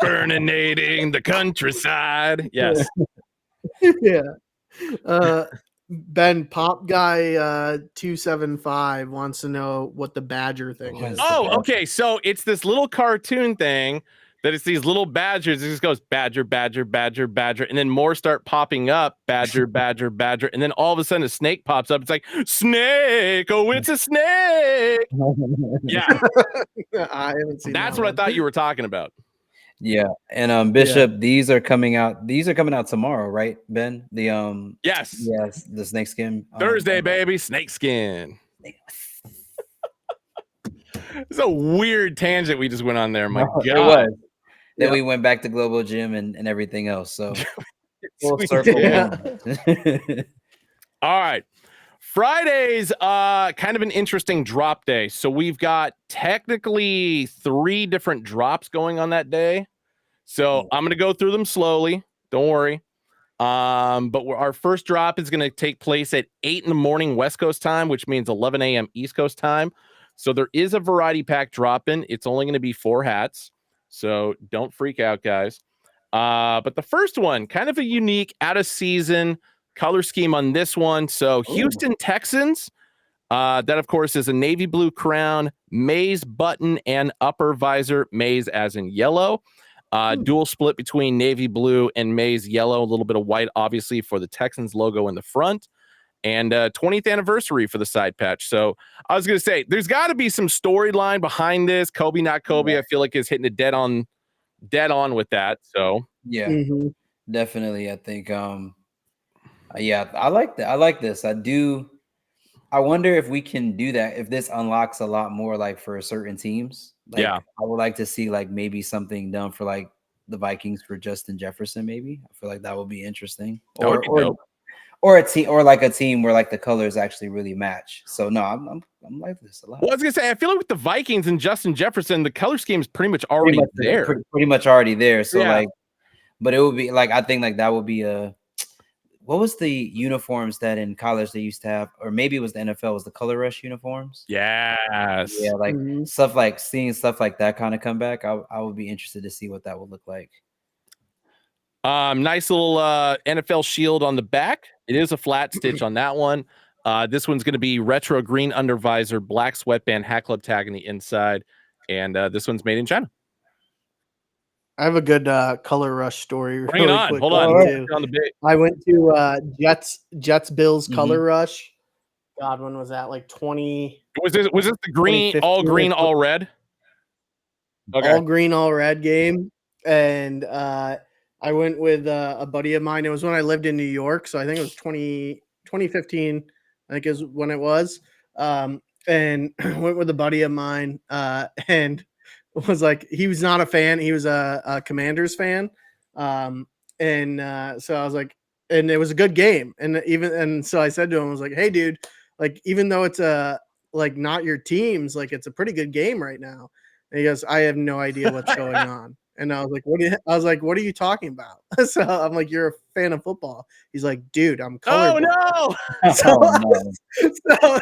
burninating the countryside. Yes. Yeah. Ben, Pop Guy 275 wants to know what the badger thing is. Oh, okay. So it's this little cartoon thing that it's these little badgers. It just goes badger, badger, badger, badger, and then more start popping up, badger, badger, badger, and then all of a sudden a snake pops up. It's like snake. Oh, it's a snake. Yeah, I haven't seen that's that what one. I thought you were talking about. Yeah, and Bishop, these are coming out tomorrow, right, Ben? The Yes, the snakeskin Thursday, baby, snakeskin. It's a weird tangent we just went on there. My God, it was. Then Yeah. we went back to Global Gym and everything else. So full Sweet. circle. Yeah. All right. Friday's kind of an interesting drop day. So we've got technically 3 different drops going on that day. So I'm going to go through them slowly. Don't worry. But our first drop is going to take place at 8 in the morning West Coast time, which means 11 a.m. East Coast time. So there is a variety pack drop in. It's only going to be 4 hats. So don't freak out, guys. But the first one, kind of a unique out of season color scheme on this one. So Houston Texans, that of course is a navy blue crown, maize button and upper visor, maize as in yellow. Dual split between navy blue and maize yellow, a little bit of white, obviously, for the Texans logo in the front, and 20th anniversary for the side patch. So I was going to say, there's got to be some storyline behind this. Kobe, not Kobe, I feel like is hitting it dead on with that. So yeah, Mhm. definitely. I think, yeah, I like that. I like this. I do. I wonder if we can do that, if this unlocks a lot more like for certain teams. Like, Yeah. I would like to see like maybe something done for like the Vikings for Justin Jefferson. Maybe I feel like that would be interesting. That would be dope. Or a team, or like a team where like the colors actually really match. So no, I'm like this a lot. Well, I was gonna say, I feel like with the Vikings and Justin Jefferson, the color scheme is pretty much already there. Pretty much already there. So Yeah. like, but it would be like, I think like that would be what was the uniforms that in college they used to have, or maybe it was the NFL, was the Color Rush uniforms? Yes. Yeah, like Mhm. stuff like seeing stuff like that kind of come back. I would be interested to see what that would look like. Nice little NFL shield on the back. It is a flat stitch on that one. This one's going to be retro green under visor, black sweatband, hat club tag on the inside, and this one's made in China. I have a good color rush story. Bring it on. Quick Hold one, on. too. On the bit. I went to Jets Bills color Mhm. rush. God, when was that? Like 20 Was this the green, all 2015 green, or all red? Okay. all green, all red game. And I went with a buddy of mine. It was when I lived in New York. So I think it was 2015, I think is when it was. And went with a buddy of mine and was like, he was not a fan. He was a Commanders fan. So I was like, and it was a good game. And so I said to him, I was like, hey, dude, like, even though it's like not your team's, like, it's a pretty good game right now. And he goes, I have no idea what's going on. And I was like, what are you talking about? So I'm like, you're a fan of football. He's like, dude, I'm colorblind. Oh no!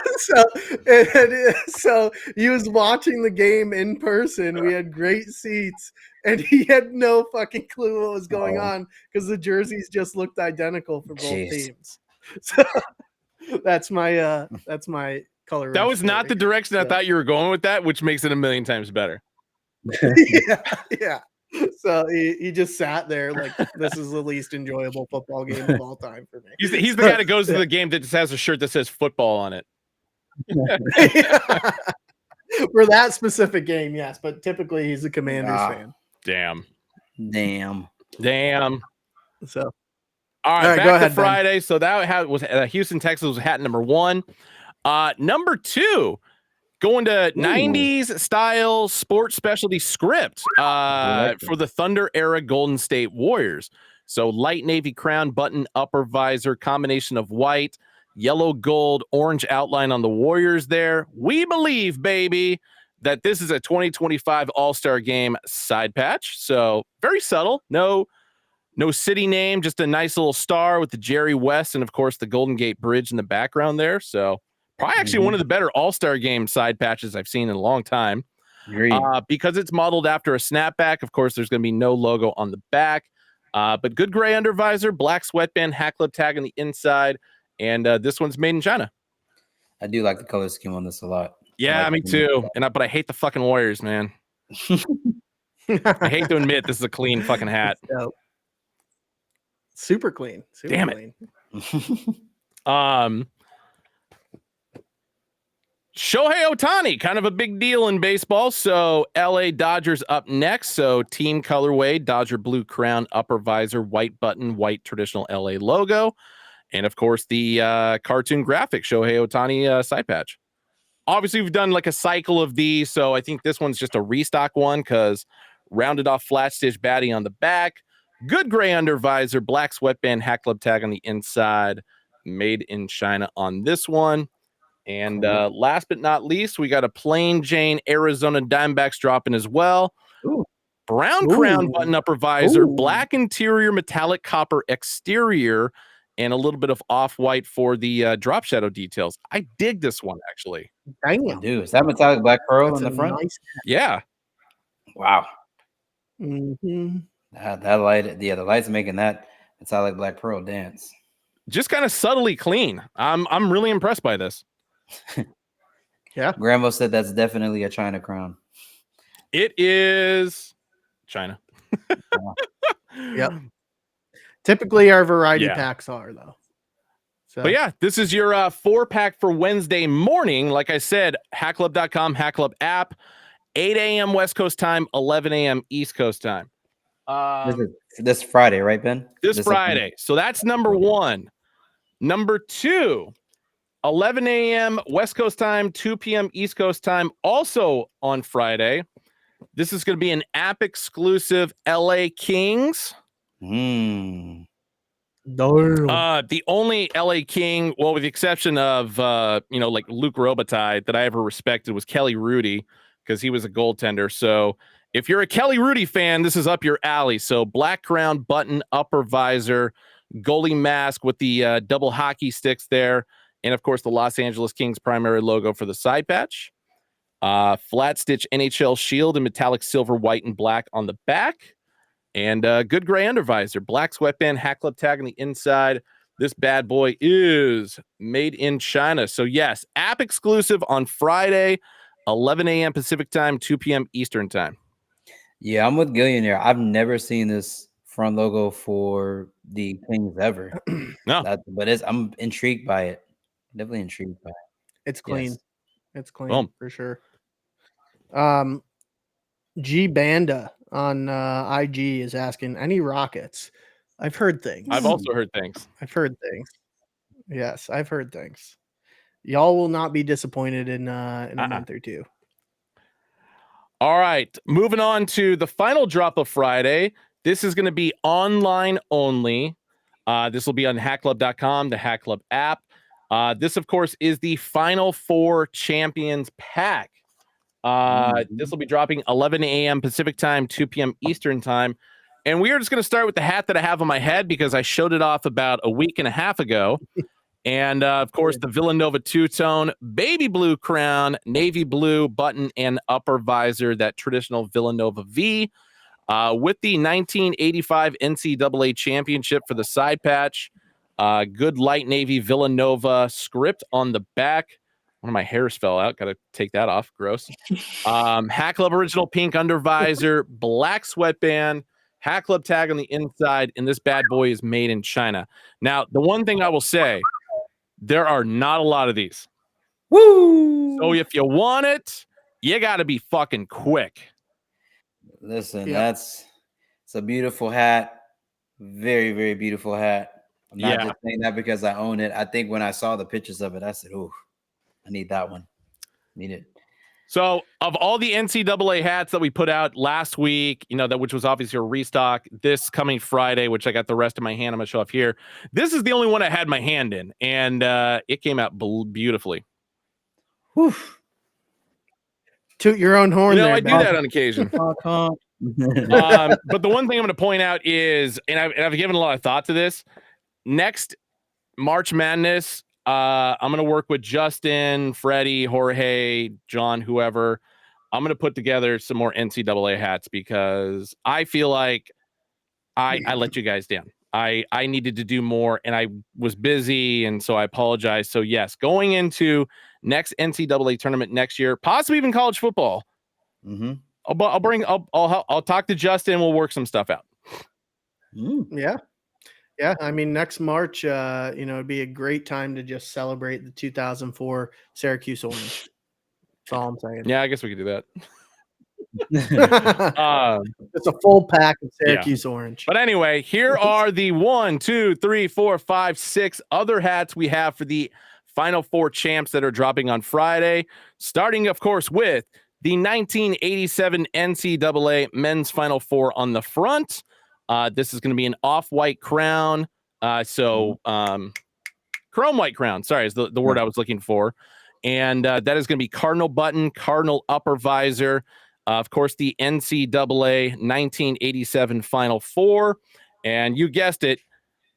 So he was watching the game in person. We had great seats, and he had no fucking clue what was going on because the jerseys just looked identical for both teams. So that's my color. That was not the direction I thought you were going with that, which makes it a million times better. Yeah. So he just sat there like, this is the least enjoyable football game of all time for me. He's the guy that goes to the game that just has a shirt that says football on it. For that specific game, yes, but typically he's a Commanders fan. Damn. So, all right, go back ahead, to Friday. So that was Houston, Texas was hat number 1. Number 2, going to 90s style sports specialty script for the Thunder era Golden State Warriors. So light navy crown, button, upper visor, combination of white, yellow, gold, orange outline on the Warriors there. We believe, baby, that this is a 2025 All-Star Game side patch. So very subtle. No city name, just a nice little star with the Jerry West and, of course, the Golden Gate Bridge in the background there. So probably actually one of the better All-Star Game side patches I've seen in a long time. Because it's modeled after a snapback. Of course, there's going to be no logo on the back. But good gray under visor, black sweatband, hat club tag on the inside. And this one's made in China. I do like the color scheme on this a lot. Yeah, me too. But I hate the fucking Warriors, man. I hate to admit this is a clean fucking hat. Super clean. Super Damn clean. Shohei Ohtani, kind of a big deal in baseball. So LA Dodgers up next. So team colorway, Dodger blue crown, upper visor, white button, white traditional LA logo. And of course, the cartoon graphic Shohei Ohtani side patch. Obviously, we've done like a cycle of these. So I think this one's just a restock one because rounded off flat stitch baddie on the back. Good gray under visor, black sweatband, Hat Club tag on the inside. Made in China on this one. And last but not least, we got a plain Jane Arizona Diamondbacks dropping as well. Ooh. Brown crown button upper visor, black interior, metallic copper exterior, and a little bit of off-white for the drop shadow details. I dig this one, actually. Damn. Dude, is that metallic black pearl in the front? Nice Yeah. Wow. Mm-hmm. That light, the light's making that metallic black pearl dance. Just kind of subtly clean. I'm really impressed by this. Yeah. Grambo said that's definitely a China crown. It is China. Yep. Typically, our variety packs are, though. So. But yeah, this is your 4-pack for Wednesday morning. Like I said, hackclub.com, Hat Club app, 8 a.m. West Coast time, 11 a.m. East Coast time. This Friday, right, Ben? This Friday. So that's number one. Number two, 11 a.m. West Coast time, 2 p.m. East Coast time, also on Friday. This is going to be an app exclusive LA Kings. No. The only LA King, well, with the exception of like Luke Robitaille that I ever respected was Kelly Rudy because he was a goaltender. So if you're a Kelly Rudy fan, this is up your alley. So black crown, button, upper visor, goalie mask with the double hockey sticks there. And of course, the Los Angeles Kings primary logo for the side patch. Flat stitch NHL shield in metallic silver, white, and black on the back. And good gray undervisor, black sweatband, Hat Club tag on the inside. This bad boy is made in China. So yes, app exclusive on Friday, 11 a.m. Pacific time, 2 p.m. Eastern time. Yeah, I'm with Gillian here. I've never seen this front logo for the Kings ever. No, but I'm intrigued by it. Definitely intrigued by it. It's clean. Yes. It's clean for sure. G Banda on IG is asking any Rockets. I've heard things. I've also heard things. Yes, I've heard things. Y'all will not be disappointed in a month or two. All right, moving on to the final drop of Friday. This is going to be online only. This will be on hackclub.com, the Hat Club app. This, of course, is the Final Four Champions pack. This will be dropping 11 a.m. Pacific time, 2 p.m. Eastern time. And we are just going to start with the hat that I have on my head because I showed it off about a week and a half ago. And, of course, the Villanova two-tone, baby blue crown, navy blue button and upper visor, that traditional Villanova V, with the 1985 NCAA championship for the side patch. Good light navy Villanova script on the back. One of my hairs fell out. Got to take that off. Gross. Hat Club original pink under visor, black sweatband, Hat Club tag on the inside, and this bad boy is made in China. Now, the one thing I will say, there are not a lot of these. Woo! So if you want it, you got to be fucking quick. Listen, it's a beautiful hat. Very, very beautiful hat. I'm not just saying that because I own it. I think when I saw the pictures of it, I said, "Ooh, I need that one. Need it." So of all the NCAA hats that we put out last week, which was obviously a restock, this coming Friday, which I got the rest of my hand, I'm going to show off here. This is the only one I had my hand in, and it came out beautifully. Whew. Toot your own horn. I do that on occasion. But the one thing I'm going to point out is, and I've given a lot of thought to this, next March Madness, I'm going to work with Justin, Freddie, Jorge, John, whoever. I'm going to put together some more NCAA hats because I feel like I let you guys down. I needed to do more and I was busy. And so I apologize. So yes, going into next NCAA tournament next year, possibly even college football, I'll talk to Justin. We'll work some stuff out. Yeah. Yeah. I mean, next March, it'd be a great time to just celebrate the 2004 Syracuse Orange. That's all I'm saying. Yeah, I guess we could do that. It's a full pack of Syracuse Orange. But anyway, here are the 1, 2, 3, 4, 5, 6 other hats we have for the Final Four champs that are dropping on Friday. Starting, of course, with the 1987 NCAA Men's Final Four on the front. This is going to be an off-white crown. Chrome white crown. Sorry, is the word I was looking for. And that is going to be cardinal button, cardinal upper visor. Of course, the NCAA 1987 Final Four. And you guessed it,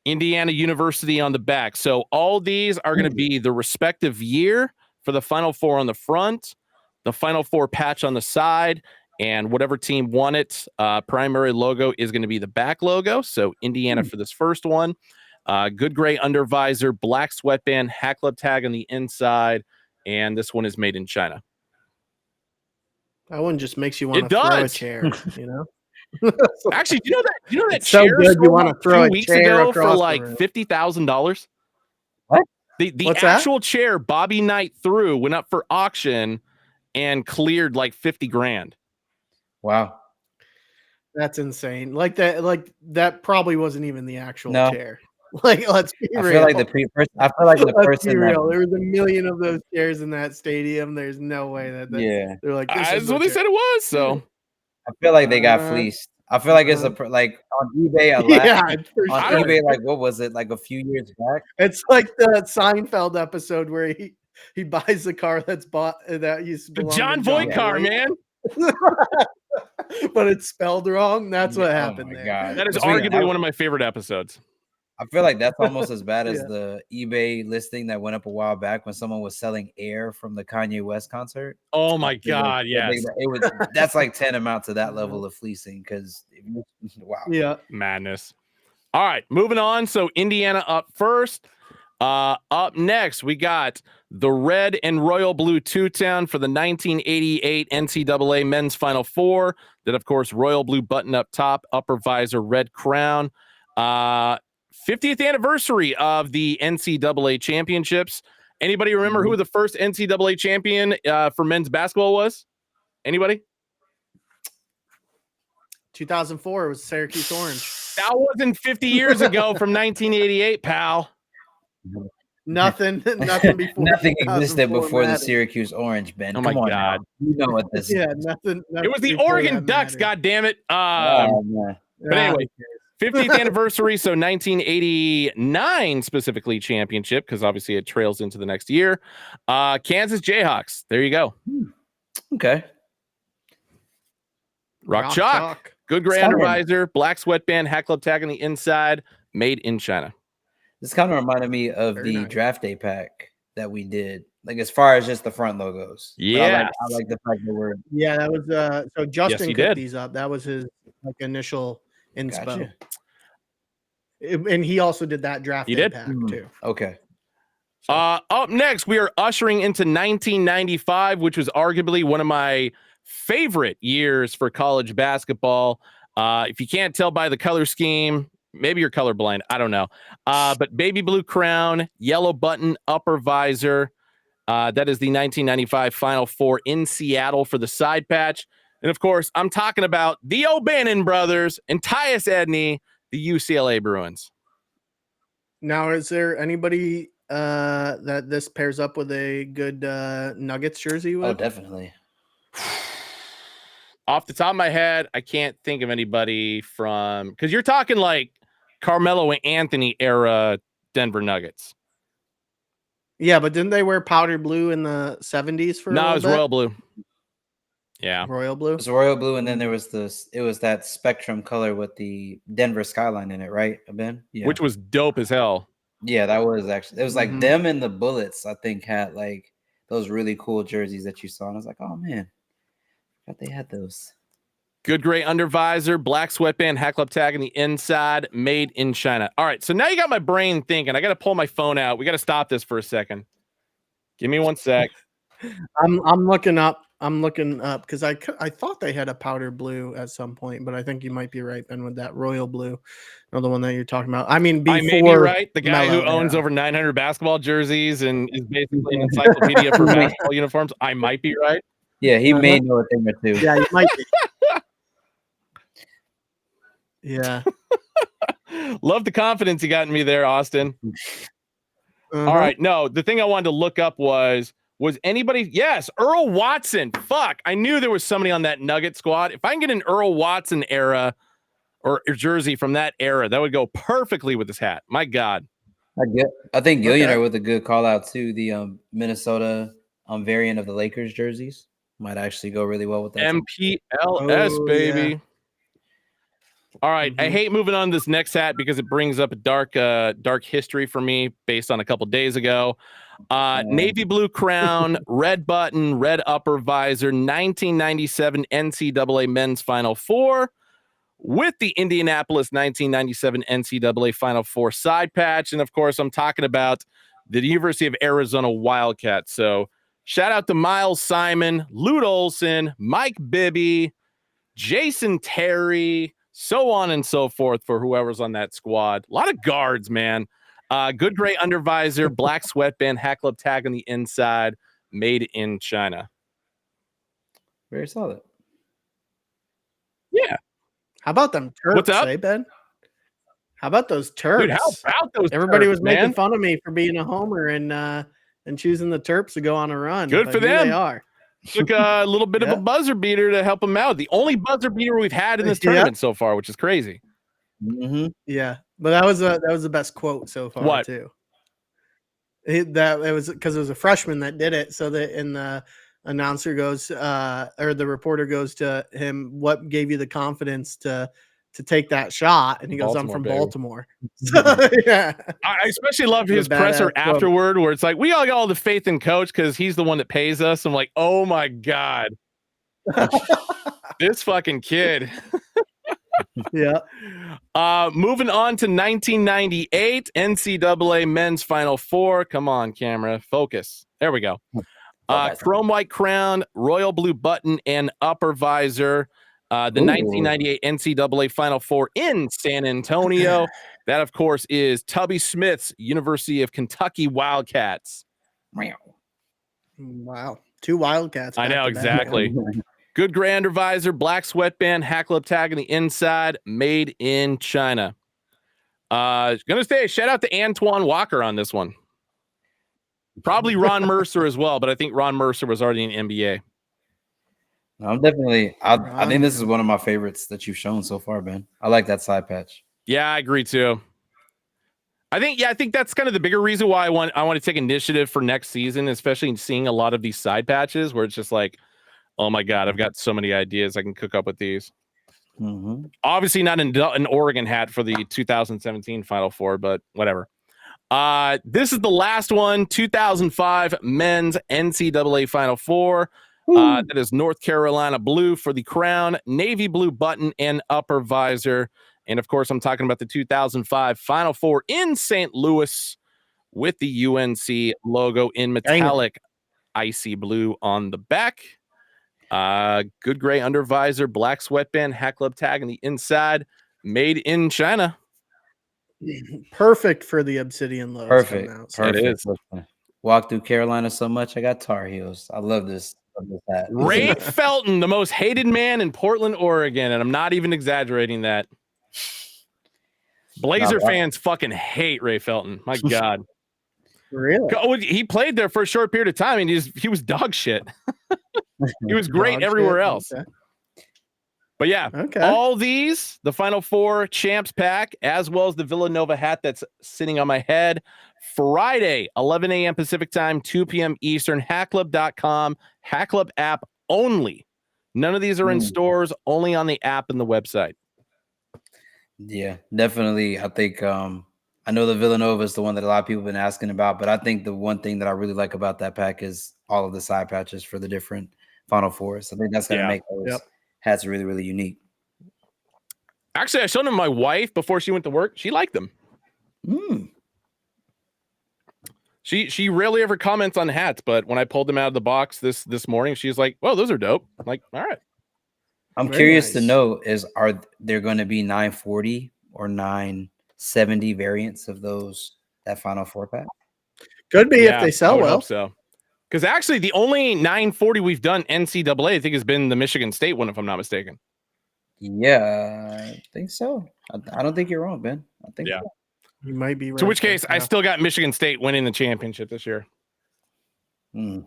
Indiana University on the back. So all these are going to be the respective year for the Final Four on the front, the Final Four patch on the side, and whatever team won it, primary logo is going to be the back logo. So Indiana for this first one. Good gray under visor, black sweatband, hat club tag on the inside, and this one is made in China. That one just makes you want to throw a chair, Actually, do you know that so chair good you want to throw a chair ago across for like $50,000? What? The actual chair Bobby Knight threw went up for auction and cleared like $50,000. Wow. That's insane. Like that probably wasn't even the actual chair. Like, let's be real. I feel like the person real. There was a million of those chairs in that stadium. There's no way that they're like, that's what they said it was. So I feel like they got fleeced. I feel like it's like on eBay eBay, like what was it, like a few years back? It's like the Seinfeld episode where he buys the car that used to belong the John Voight car, man. But it's spelled wrong. That's what happened there. God. That is arguably one of my favorite episodes. I feel like that's almost as bad as the eBay listing that went up a while back when someone was selling air from the Kanye West concert. Oh my God! Yes, that's like tantamount to that level of fleecing. Because wow, madness. All right, moving on. So Indiana up first. Up next, we got the red and royal blue two-tone for the 1988 NCAA Men's Final Four. That, of course, royal blue button up top, upper visor, red crown. 50th anniversary of the NCAA championships. Anybody remember who the first NCAA champion for men's basketball was? Anybody? 2004 it was Syracuse Orange. That wasn't 50 years ago from 1988, pal. Nothing before. Nothing existed before the Syracuse Orange, Ben. Oh my God! Now. You know what this is? Nothing. It was the Oregon Ducks. God damn it! But anyway, 50th anniversary, so 1989 specifically championship, because obviously it trails into the next year. Kansas Jayhawks. There you go. Okay. Rock chalk. Good gray under visor, black sweatband, hat club tag on the inside, made in China. This kind of reminded me of the draft day pack that we did, like as far as just the front logos. Yeah, I like the fact that we're. Yeah, that was so Justin cooked these up. That was his initial inspo. Gotcha. And he also did that draft day pack too. Okay. So. Up next, we are ushering into 1995, which was arguably one of my favorite years for college basketball. If you can't tell by the color scheme, maybe you're colorblind. I don't know. But baby blue crown, yellow button, upper visor. That is the 1995 Final Four in Seattle for the side patch. And of course, I'm talking about the O'Bannon brothers and Tyus Edney, the UCLA Bruins. Now, is there anybody that this pairs up with a good Nuggets jersey with? Oh, definitely. Off the top of my head, I can't think of anybody from, because you're talking like Carmelo and Anthony era Denver Nuggets. Yeah, but didn't they wear powder blue in the 70s for No, it was royal blue. Yeah. Royal blue. It was royal blue, and then there was it was that spectrum color with the Denver skyline in it, right, Ben? Yeah. Which was dope as hell. Yeah, that was actually, it was like them and the Bullets, I think, had like those really cool jerseys that you saw. And I was like, oh man, I thought they had those. Good gray under visor, black sweatband, hat club tag on the inside, made in China. All right, so now you got my brain thinking. I got to pull my phone out. We got to stop this for a second. Give me one sec. I'm looking up I'm looking up because I thought they had a powder blue at some point, but I think you might be right, Ben, with that royal blue, or the one that you're talking about. I mean, before I may be right. The guy who Mellow owns era. over 900 basketball jerseys and is basically an encyclopedia for basketball uniforms. I might be right. Yeah, he may know a thing or two. Yeah, you might be. Yeah. Love the confidence you got in me there, Austin. Uh-huh. All right. No, the thing I wanted to look up was anybody? Yes, Earl Watson. Fuck. I knew there was somebody on that Nugget squad. If I can get an Earl Watson era or jersey from that era, that would go perfectly with this hat. My God. I think Gillionaire with a good call out too. The Minnesota variant of the Lakers jerseys might actually go really well with that. MPLS, baby. Yeah. All right. I hate moving on to this next hat because it brings up a dark history for me based on a couple days ago. Navy blue crown, red button, red upper visor, 1997 NCAA men's Final Four with the Indianapolis 1997 NCAA Final Four side patch. And of course, I'm talking about the University of Arizona Wildcats. So shout out to Miles Simon, Lute Olson, Mike Bibby, Jason Terry, so on and so forth for whoever's on that squad. A lot of guards, man. Good gray undervisor, black sweatband, hat club tag on the inside, made in China. Very solid. Yeah. How about them Terps, What's up? Ben? How about those Terps? Dude, how about those Everybody Terps, was making man? fun of me for being a homer and choosing the Terps to go on a run. Good but for here them. They are. Took a little bit of a buzzer beater to help them out. The only buzzer beater we've had in this tournament so far, which is crazy. Yeah, but that was the best quote so far too. It was because it was a freshman that did it. So the announcer goes, or the reporter goes to him, "What gave you the confidence to take that shot?" And he goes, "I'm from Baltimore." So, yeah. I especially love his presser afterward, where it's like, we all got all the faith in coach because he's the one that pays us. I'm like, oh my God, this fucking kid. Yeah. Moving on to 1998 NCAA men's Final Four. Come on, camera, focus. There we go. Chrome white crown, royal blue button, and upper visor. The 1998 NCAA Final Four in San Antonio. That, of course, is Tubby Smith's University of Kentucky Wildcats. Wow. 2 Wildcats. I know, exactly. Good gray undervisor, black sweatband, hat club tag on the inside, made in China. Gonna say shout out to Antoine Walker on this one. Probably Ron Mercer as well, but I think Ron Mercer was already in NBA. I'm definitely. I think this is one of my favorites that you've shown so far, Ben. I like that side patch. Yeah, I agree too. I think that's kind of the bigger reason why I want to take initiative for next season, especially seeing a lot of these side patches where it's just like, oh my God, I've got so many ideas I can cook up with these. Obviously not an Oregon hat for the 2017 Final Four, but whatever. This is the last one, 2005 men's NCAA Final Four. That is North Carolina blue for the crown, navy blue button and upper visor. And of course, I'm talking about the 2005 Final Four in St. Louis with the UNC logo in metallic icy blue on the back. Good gray undervisor, black sweatband, hat club tag on the inside, made in China. Perfect for the Obsidian Lows. Perfect. It is. Walked through Carolina so much, I got Tar Heels. I love this hat. Ray Felton, the most hated man in Portland, Oregon, and I'm not even exaggerating that. Blazer fans fucking hate Ray Felton. My God. Really? He played there for a short period of time, and he was dog shit. He was great everywhere else. Okay. But yeah, all these, the Final Four champs pack, as well as the Villanova hat that's sitting on my head, Friday, 11 a.m. Pacific time, 2 p.m. Eastern, hackclub.com, Hackclub app only. None of these are in stores, only on the app and the website. Yeah, definitely. I think I know the Villanova is the one that a lot of people have been asking about, but I think the one thing that I really like about that pack is all of the side patches for the different Final Fours. I think that's going to make those hats really, really unique. Actually, I showed them to my wife before she went to work. She liked them. She rarely ever comments on hats, but when I pulled them out of the box this morning, she's like, "Whoa, those are dope." I'm like, all right. I'm Very curious to nice. know are there going to be 940 or 970 variants of that Final Four pack? Could be if they I sell would well. hope so. Because actually, the only 940 we've done NCAA, I think, has been the Michigan State one, if I'm not mistaken. Yeah, I think so. I don't think you're wrong, Ben. I think so. You might be right. To which case, there, I still got Michigan State winning the championship this year. Mm.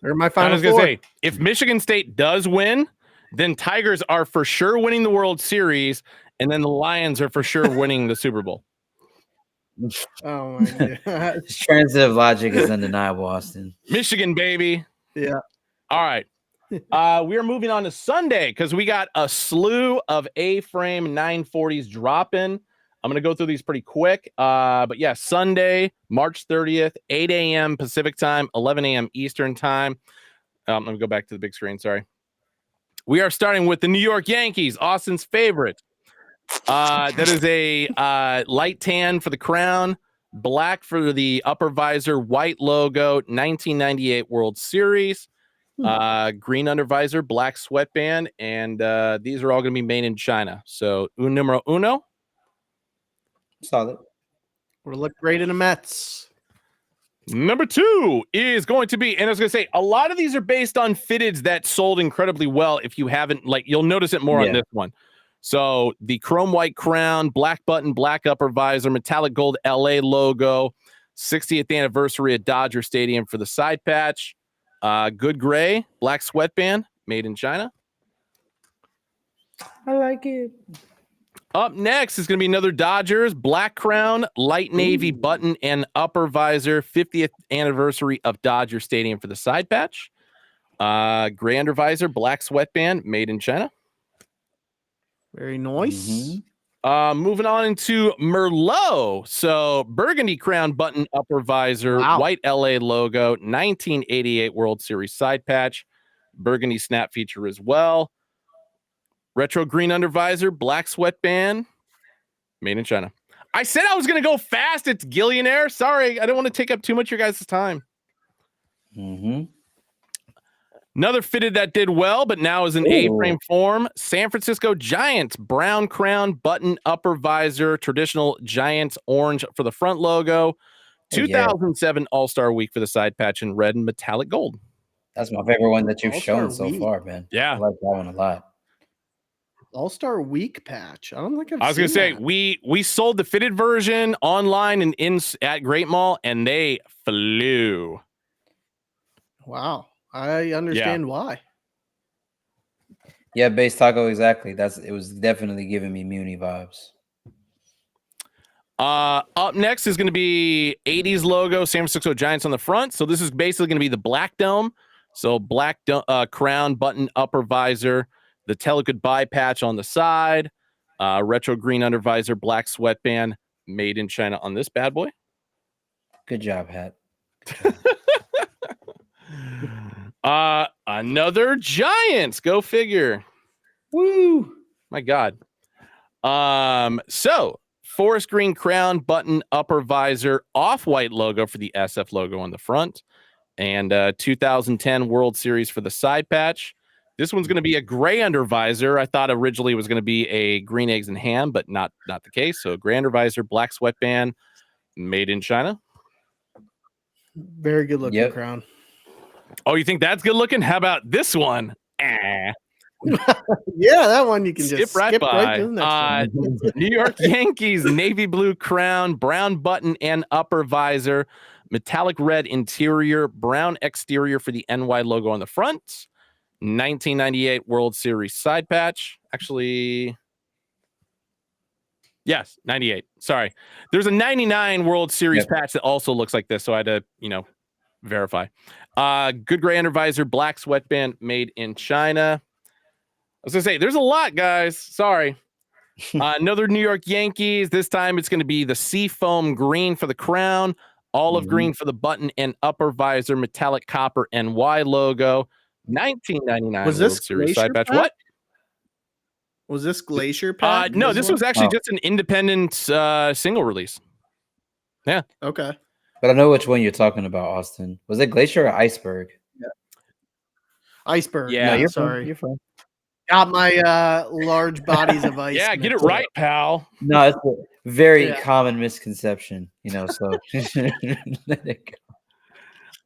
They're my I Final was going Four. to say, if Michigan State does win, then Tigers are for sure winning the World Series, and then the Lions are for sure winning the Super Bowl. Oh my god. Transitive logic is undeniable, Austin. Michigan, baby. Yeah. All right. We are moving on to Sunday because we got a slew of A-frame 940s dropping. I'm going to go through these pretty quick. But yeah, Sunday, March 30th, 8 a.m. Pacific time, 11 a.m. Eastern time. Let me go back to the big screen. Sorry. We are starting with the New York Yankees, Austin's favorite. That is a light tan for the crown, black for the upper visor, white logo, 1998 World Series. Green under visor, black sweatband, and these are all going to be made in China. So, un numero uno. Solid. Would look great in the Mets. Number 2 is going to be, and I was going to say, a lot of these are based on fitteds that sold incredibly well. If you haven't, you'll notice it more on this one. So, the chrome white crown, black button, black upper visor, metallic gold LA logo, 60th anniversary at Dodger Stadium for the side patch. Good gray, black sweatband, made in China. I like it. Up next is going to be another Dodgers, black crown, light navy button and upper visor, 50th anniversary of Dodger Stadium for the side patch. Gray under visor, black sweatband, made in China. Very nice. Moving on into Merlot. So burgundy crown button, upper visor, white LA logo, 1988 World Series side patch, burgundy snap feature as well. Retro green under visor, black sweatband, made in China. I said I was going to go fast. It's Gillionaire. Sorry, I don't want to take up too much of your guys' time. Another fitted that did well, but now is in A-frame form. San Francisco Giants, brown crown, button, upper visor, traditional Giants orange for the front logo. 2007 All-Star Week for the side patch in red and metallic gold. That's my favorite one that you've All-Star shown so Week. far, man. Yeah. I like that one a lot. All-Star Week patch. I don't think I've I was going to say, that. we sold the fitted version online and at Great Mall, and they flew. Wow. I understand why. Yeah, base taco, exactly. It was definitely giving me Muni vibes. Up next is going to be 80s logo, San Francisco Giants on the front. So this is basically going to be the black dome. So black crown, button, upper visor, the tell it goodbye patch on the side, retro green under visor, black sweatband, made in China on this bad boy. Good job, Hat. Another Giants. Go figure. Woo! My God. So forest green crown, button, upper visor, off-white logo for the SF logo on the front, and 2010 World Series for the side patch. This one's going to be a gray under visor. I thought originally it was going to be a green eggs and ham, but not the case. So gray under visor, black sweatband, made in China. Very good looking crown. Oh, you think that's good looking? How about this one? Yeah, that one you can skip right to the next one. New York Yankees, navy blue crown, brown button and upper visor, metallic red interior, brown exterior for the NY logo on the front. 1998 World Series side patch. Actually, yes, 98. Sorry. There's a 99 World Series patch that also looks like this, so I had to, verify. Good gray under visor, black sweatband, made in China. I was going to say, there's a lot, guys. Sorry. Another New York Yankees. This time it's going to be the seafoam green for the crown, olive green for the button and upper visor, metallic copper NY logo. 1999 was this World Series side patch. What? Was this Glacier pack? No, this was actually just an independent single release. Yeah. Okay. But I know which one you're talking about, Austin. Was it Glacier or Iceberg? Iceberg. Yeah. No, you're sorry. fine. You're fine. Got my large bodies of ice. Yeah, get it mixed up. right, pal. No, it's a very Yeah. common misconception, so let it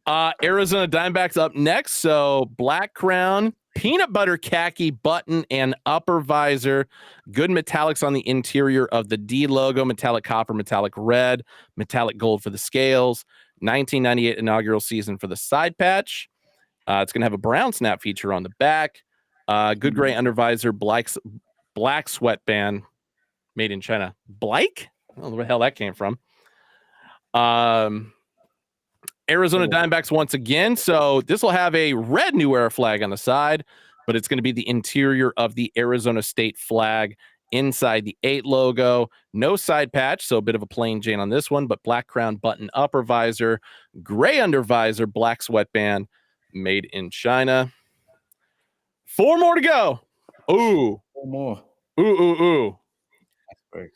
go. Arizona Diamondbacks up next. So black crown, peanut butter khaki button and upper visor, good metallics on the interior of the D logo, metallic copper, metallic red, metallic gold for the scales, 1998 inaugural season for the side patch. It's going to have a brown snap feature on the back, good gray undervisor, black sweatband made in China. Blake? I don't know where the hell that came from. Arizona Diamondbacks once again. So this will have a red New Era flag on the side, but it's going to be the interior of the Arizona State flag inside the 8 logo. No side patch, so a bit of a plain Jane on this one, but black crown button upper visor, gray under visor, black sweatband made in China. 4 more to go. Ooh. 4 more. Ooh.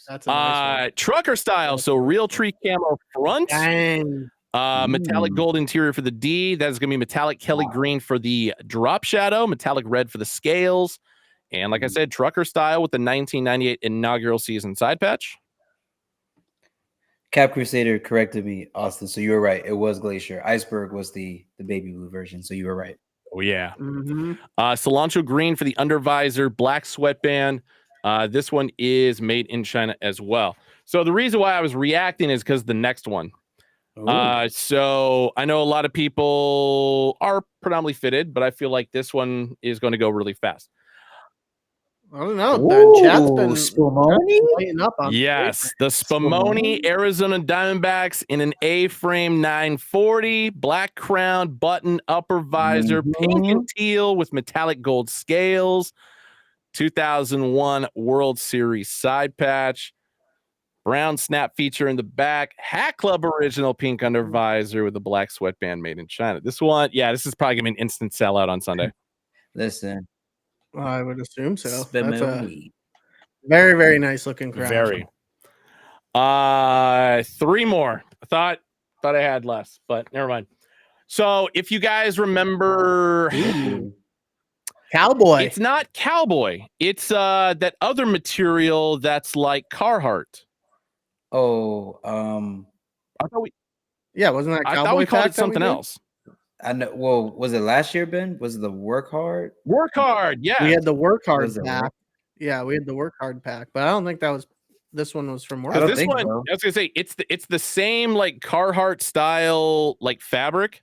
That's a nice one. Trucker style, so real tree camo front. Dang. Metallic gold interior for the D. That is going to be metallic Kelly green for the drop shadow, metallic red for the scales. And like I said, trucker style with the 1998 inaugural season side patch. Cap Crusader corrected me, Austin. So you were right. It was Glacier. Iceberg was the baby blue version. So you were right. Oh, yeah. Mm-hmm. Cilantro green for the undervisor, black sweatband. This one is made in China as well. So the reason why I was reacting is because the next one. So I know a lot of people are predominantly fitted, but I feel like this one is going to go really fast. I don't know. The chat's been Spumoni? lighting up on Yes, the Spumoni Arizona Diamondbacks in an A-frame 940, black crown, button, upper visor, pink and teal with metallic gold scales, 2001 World Series side patch, brown snap feature in the back, Hat Club original pink under visor with a black sweatband made in China. This one, this is probably going to be an instant sellout on Sunday. Listen. I would assume so. Spumoni. That's a very, very nice looking crown. Very. 3 more. I thought I had less, but never mind. So if you guys remember Cowboy. It's not cowboy. It's that other material that's like Carhartt. Oh, I thought wasn't that Cowboy? I thought we called pack it something else. I know. Well, was it last year, Ben? Was it the Work Hard? Work Hard, yeah. We had the Work Hard Was it pack. Yeah, we had the Work Hard pack, but I don't think this one was from Work I Hard. don't This think one, so. I was gonna say it's the same like Carhartt style like fabric.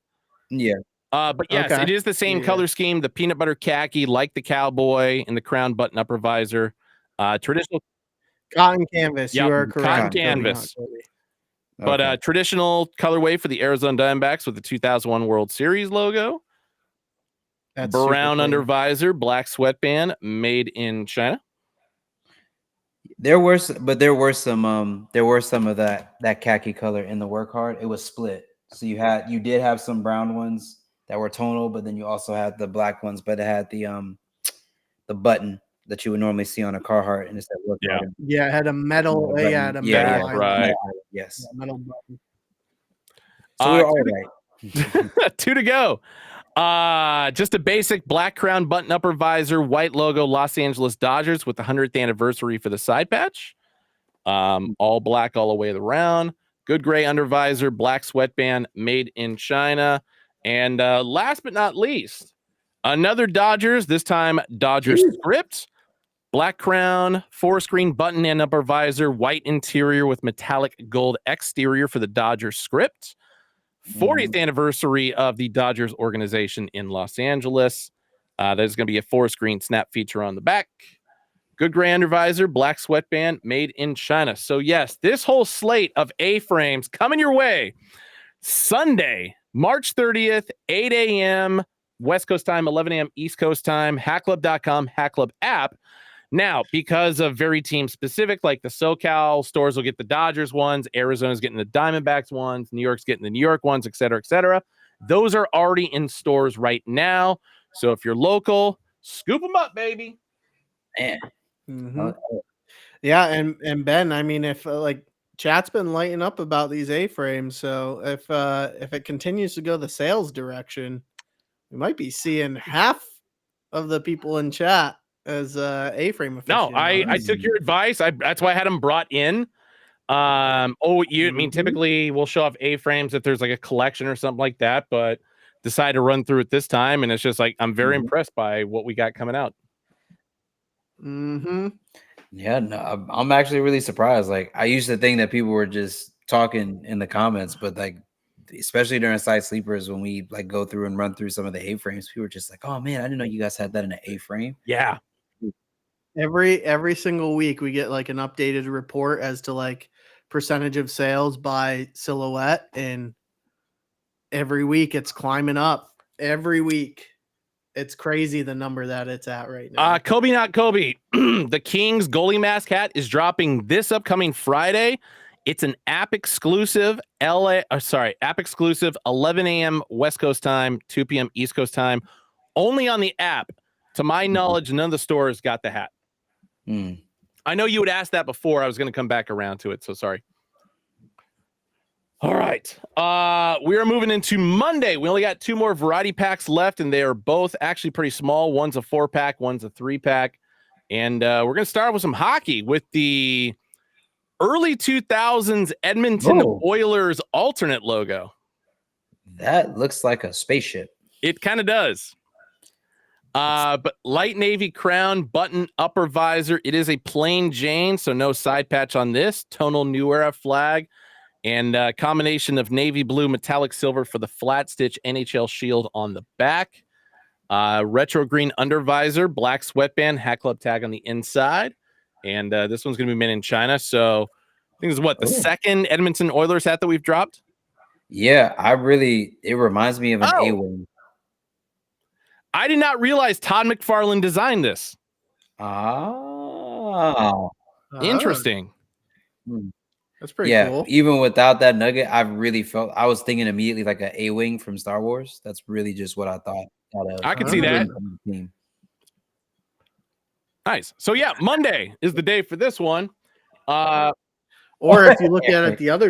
Yeah. But yes, Okay. it is the same color scheme, the peanut butter khaki, like the cowboy and the crown button upper visor. Traditional Cotton canvas. Yep, You are correct. cotton Toby, canvas. not Toby. But traditional colorway for the Arizona Diamondbacks with the 2001 World Series logo. That's Brown super under clean. visor, black sweatband, made in China. There were some of that khaki color in the Work Hard. It was split. So you did have some brown ones that were tonal, but then you also had the black ones, but it had the button that you would normally see on a Carhartt, and it's that Work Hard. Yeah, it had a metal. Button. Yeah, it had a Yeah, metal. yeah, island. right. Yes. Yeah, metal button. So we were all right. 2 to go. Just a basic black crown button upper visor, white logo, Los Angeles Dodgers with the 100th anniversary for the side patch. All black all the way around. Good gray under visor, black sweatband, made in China. And last but not least, another Dodgers, this time Dodgers script. Black crown, 4-screen button and upper visor, white interior with metallic gold exterior for the Dodgers script. 40th anniversary of the Dodgers organization in Los Angeles. There's going to be a 4-screen snap feature on the back. Good gray undervisor, black sweatband, made in China. So yes, this whole slate of A-frames coming your way. Sunday, March 30th, 8 a.m. West Coast time, 11 a.m. East Coast time, hackclub.com, Hackclub app. Now, because of very team specific, like the SoCal stores will get the Dodgers ones, Arizona's getting the Diamondbacks ones, New York's getting the New York ones, et cetera, et cetera. Those are already in stores right now. So if you're local, scoop them up, baby. Man. Mm-hmm. Yeah, and Ben, I mean, if Chat's been lighting up about these A-frames, so if it continues to go the sales direction, we might be seeing half of the people in chat as A-frame No, aficionados. I took your advice. That's why I had them brought in. I mean, typically we'll show off A-frames if there's like a collection or something like that, but decided to run through it this time, and it's just like I'm very impressed by what we got coming out. Yeah, no, I'm actually really surprised. Like, I used to think that people were just talking in the comments, but like, especially during side sleepers, when we like go through and run through some of the A-frames, people were just like, "Oh man, I didn't know you guys had that in an A-frame." Yeah. Every single week we get like an updated report as to like percentage of sales by silhouette, and every week it's climbing up. Every week. It's crazy the number that it's at right now. Kobe not Kobe. The Kings goalie mask hat is dropping this upcoming Friday. It's an app exclusive app exclusive 11 a.m. West Coast time, 2 p.m. East Coast time, only on the app. To my knowledge, none of the stores got the hat. I know you would ask that before. I was going to come back around to it, so sorry. All right. We are moving into Monday. We only got 2 more variety packs left, and they are both actually pretty small. One's a 4-pack, one's a 3-pack. And we're going to start with some hockey with the early 2000s Edmonton Oilers alternate logo. That looks like a spaceship. It kind of does. But light navy crown, button upper visor. It is a plain Jane, so no side patch on this. Tonal New Era flag. And a combination of navy blue, metallic silver for the flat stitch NHL shield on the back. Retro green undervisor, black sweatband, Hat Club tag on the inside. And this one's going to be made in China. So I think this is the second Edmonton Oilers hat that we've dropped? Yeah, it reminds me of an A-wing. I did not realize Todd McFarlane designed this. Interesting. That's pretty cool. Even without that nugget, I was thinking immediately like an A-wing from Star Wars. That's really just what I thought. I can see that. Nice. So yeah, Monday is the day for this one. Or if you look at it the other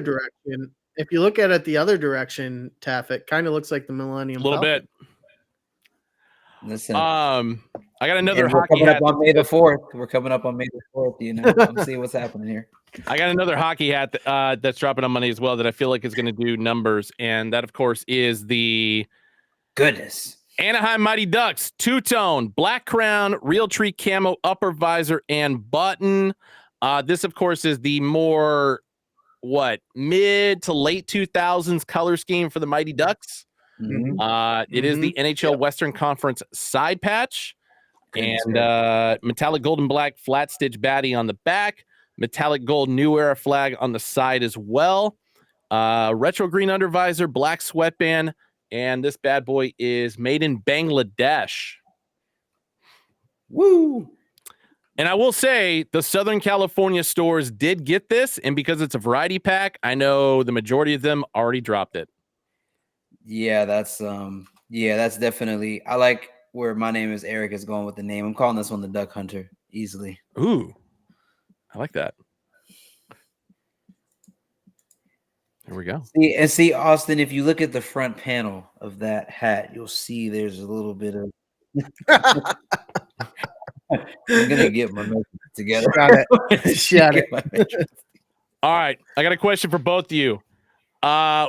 direction, Taff, it kind of looks like the Millennium Falcon. A little bit. Listen, I got another hockey hat on May the 4th. We're coming up on May the 4th. You know, I'm seeing what's happening here. I got another hockey hat that's dropping on Monday as well that I feel like is going to do numbers, and that, of course, is the Anaheim Mighty Ducks 2-tone black crown, real tree camo upper visor and button. This, of course, is the more mid to late 2000s color scheme for the Mighty Ducks. It is the NHL Western Conference side patch, and metallic gold and black flat stitch baddie on the back, metallic gold New Era flag on the side as well, retro green undervisor, black sweatband, and this bad boy is made in Bangladesh. Woo! And I will say the Southern California stores did get this, and because it's a variety pack, I know the majority of them already dropped it. Yeah, that's definitely. I like where My Name is Eric is going with the name. I'm calling this one the Duck Hunter easily. Ooh, I like that. There we go. See, Austin, if you look at the front panel of that hat, you'll see there's a little bit of. I'm gonna get my makeup together. Shut it. All right, I got a question for both of you.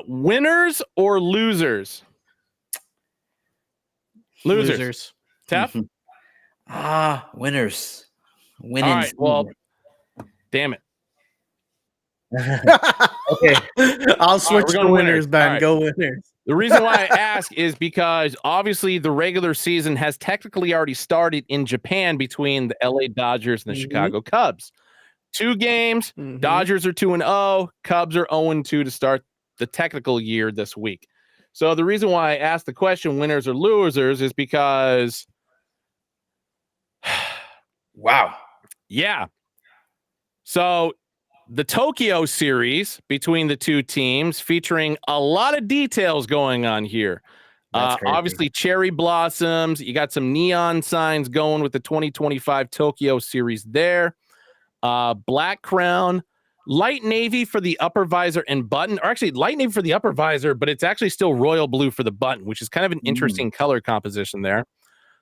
Winners or losers? Losers. Taff? Winners. Winning. All right, well, damn it. Okay. I'll switch to winners, Ben. Right. Go Winners. The reason why I ask is because obviously the regular season has technically already started in Japan between the LA Dodgers and the Chicago Cubs. 2 games. Dodgers are 2-0. Cubs are 0-2 to start the technical year this week. So the reason why I asked the question, winners or losers, is because wow. Yeah. So the Tokyo series between the 2 teams featuring a lot of details going on here. Obviously cherry blossoms. You got some neon signs going with the 2025 Tokyo series there. Black crown, light navy for the upper visor and button, or actually light navy for the upper visor, but it's actually still royal blue for the button, which is kind of an interesting color composition there.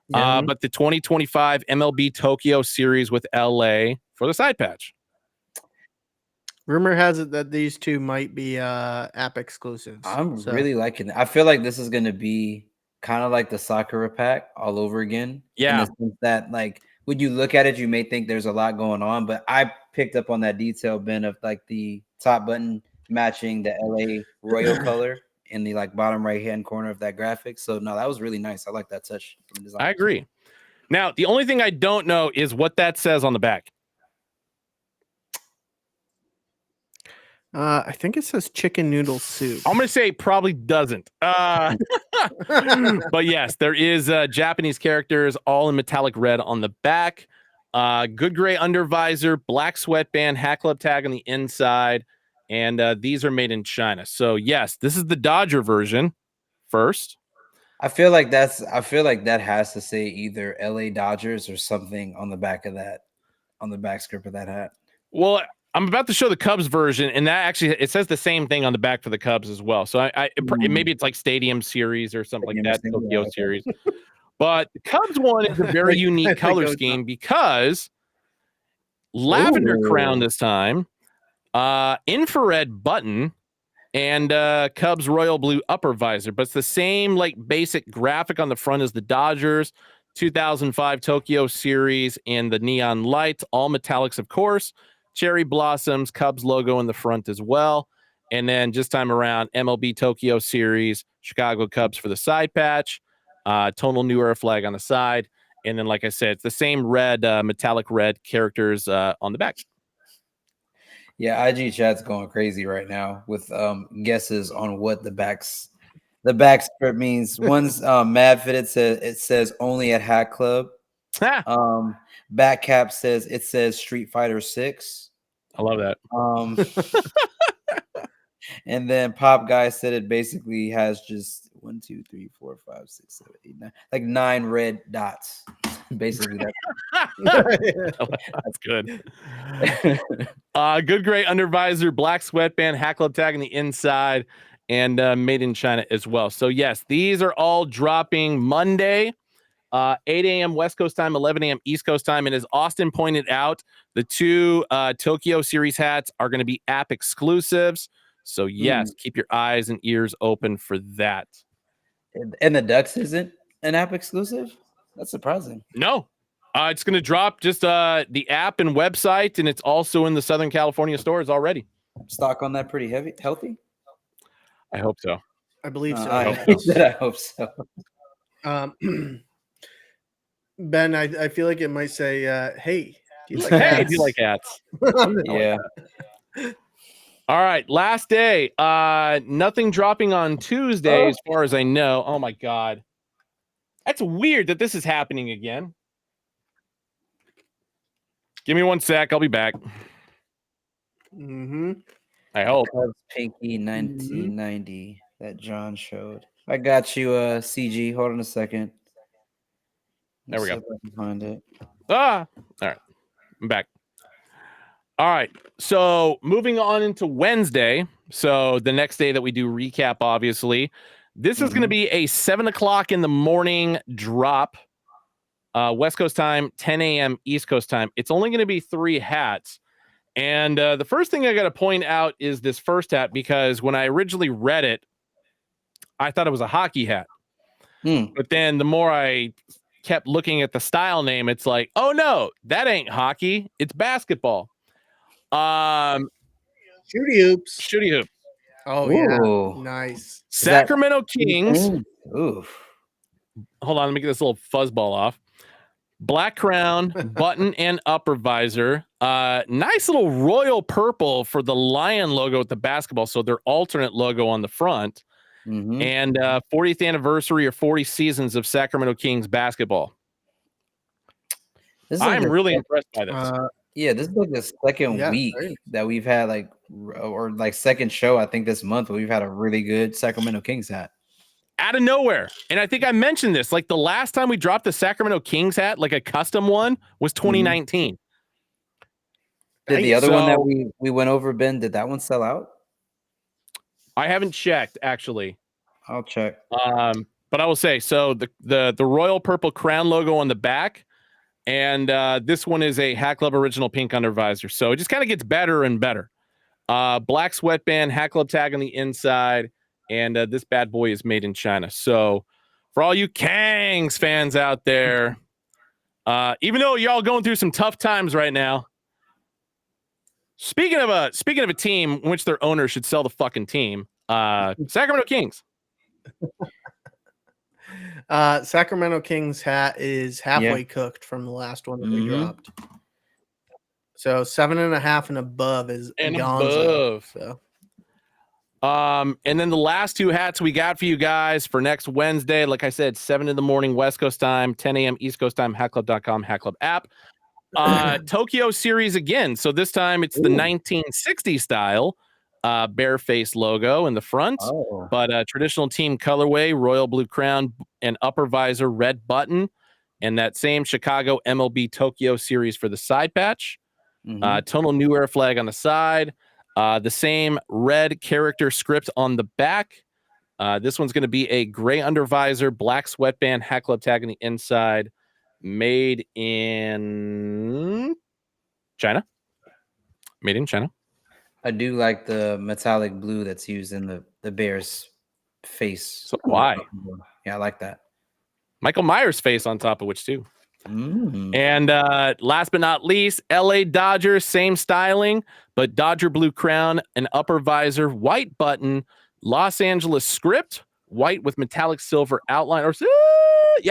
Yeah. But the 2025 MLB Tokyo Series with LA for the side patch. Rumor has it that these two might be app exclusives. I'm really liking it. I feel like this is going to be kind of like the Sakura pack all over again. Yeah. In the sense that, like, when you look at it, you may think there's a lot going on, but I picked up on that detail, Ben, of like the top button matching the LA royal color in the like bottom right hand corner of that graphic. So no, that was really nice. I like that touch from design. I agree. Now, the only thing I don't know is what that says on the back. I think it says chicken noodle soup. I'm going to say it probably doesn't. But yes, there is Japanese characters all in metallic red on the back. Good gray under visor, black sweatband, Hat Club tag on the inside. And these are made in China. So yes, this is the Dodger version first. I feel like that has to say either LA Dodgers or something on the back of that, on the back script of that hat. Well, I'm about to show the Cubs version, and that actually, it says the same thing on the back for the Cubs as well. So maybe it's like Stadium Series or something like that, Tokyo Series. But the Cubs one is a very unique color scheme because lavender crown this time, infrared button, and Cubs royal blue upper visor. But it's the same like basic graphic on the front as the Dodgers, 2005 Tokyo Series, and the neon lights, all metallics, of course. Cherry blossoms, Cubs logo in the front as well. And then just time around, MLB Tokyo Series, Chicago Cubs for the side patch, tonal New Era flag on the side. And then, like I said, it's the same red, metallic red characters on the back. Yeah, IG chat's going crazy right now with guesses on what the back script means. One's Mad Fitted says only at Hat Club. Back Cap says it says Street Fighter 6. I love that. And then Pop Guy said it basically has just 1, 2, 3, 4, 5, 6, 7, 8, 9, like 9 red dots. Basically, that's good. Good gray under visor, black sweatband, Hat Club tag on the inside, and made in China as well. So yes, these are all dropping Monday. 8 a.m. West Coast time, 11 a.m. East Coast time. And as Austin pointed out, the two Tokyo Series hats are going to be app exclusives. So, yes, keep your eyes and ears open for that. And the Ducks isn't an app exclusive? That's surprising. No. It's going to drop just the app and website, and it's also in the Southern California stores already. Stock on that pretty healthy? I hope so. I believe so. I hope so. Ben, I feel like it might say, hey, do you like hats? Hey, do you like hats? Yeah. All right, last day. Nothing dropping on Tuesday as far as I know. Oh, my God. That's weird that this is happening again. Give me 1 sec. I'll be back. I hope. Pinky 1990 that John showed. I got you, CG. Hold on a second. There we go. I can find it. All right. I'm back. All right. So moving on into Wednesday. So the next day that we do recap, obviously, this is going to be a 7 o'clock in the morning drop. West Coast time, 10 a.m. East Coast time. It's only going to be 3 hats. And the first thing I got to point out is this first hat, because when I originally read it, I thought it was a hockey hat. But then the more I kept looking at the style name, it's like, oh no, that ain't hockey, it's basketball. Shooty hoops. Oh Ooh. yeah, nice. Sacramento Kings. Ooh. Hold on, let me get this little fuzzball off. Black crown, button and upper visor. Nice little royal purple for the lion logo with the basketball, so their alternate logo on the front. And 40th anniversary or 40 seasons of Sacramento Kings basketball. I'm really impressed by this. Yeah, this is like the second week that we've had or second show, I think, this month, we've had a really good Sacramento Kings hat. Out of nowhere. And I think I mentioned this, like the last time we dropped the Sacramento Kings hat, like a custom one, was 2019. Did the other one that we went over, Ben, did that one sell out? I haven't checked, actually. I'll check. But I will say, so the royal purple crown logo on the back, and this one is a Hat Club original pink under visor. So it just kind of gets better and better. Black sweatband, Hat Club tag on the inside, and this bad boy is made in China. So for all you Kangs fans out there, even though y'all going through some tough times right now, speaking of a team in which their owner should sell the fucking team, Sacramento Kings. Sacramento Kings hat is halfway cooked from the last one that we dropped. So 7.5 and above is Gonzo. So. And then the last two hats we got for you guys for next Wednesday, like I said, 7 in the morning West Coast time, 10 a.m. East Coast time, hatclub.com, Hat Club app. Tokyo series again. So this time it's the 1960 style bear face logo in the front, but traditional team colorway, royal blue crown and upper visor, red button, and that same Chicago MLB Tokyo series for the side patch. Tonal New Era flag on the side. The same red character script on the back. This one's going to be a gray under visor, black sweatband, Hat Club tag on the inside. Made in China. Made in China. I do like the metallic blue that's used in the Bears face. So why? Yeah, I like that. Michael Myers' face on top of which too. And last but not least, LA Dodgers, same styling, but Dodger blue crown, an upper visor, white button, Los Angeles script, white with metallic silver outline, or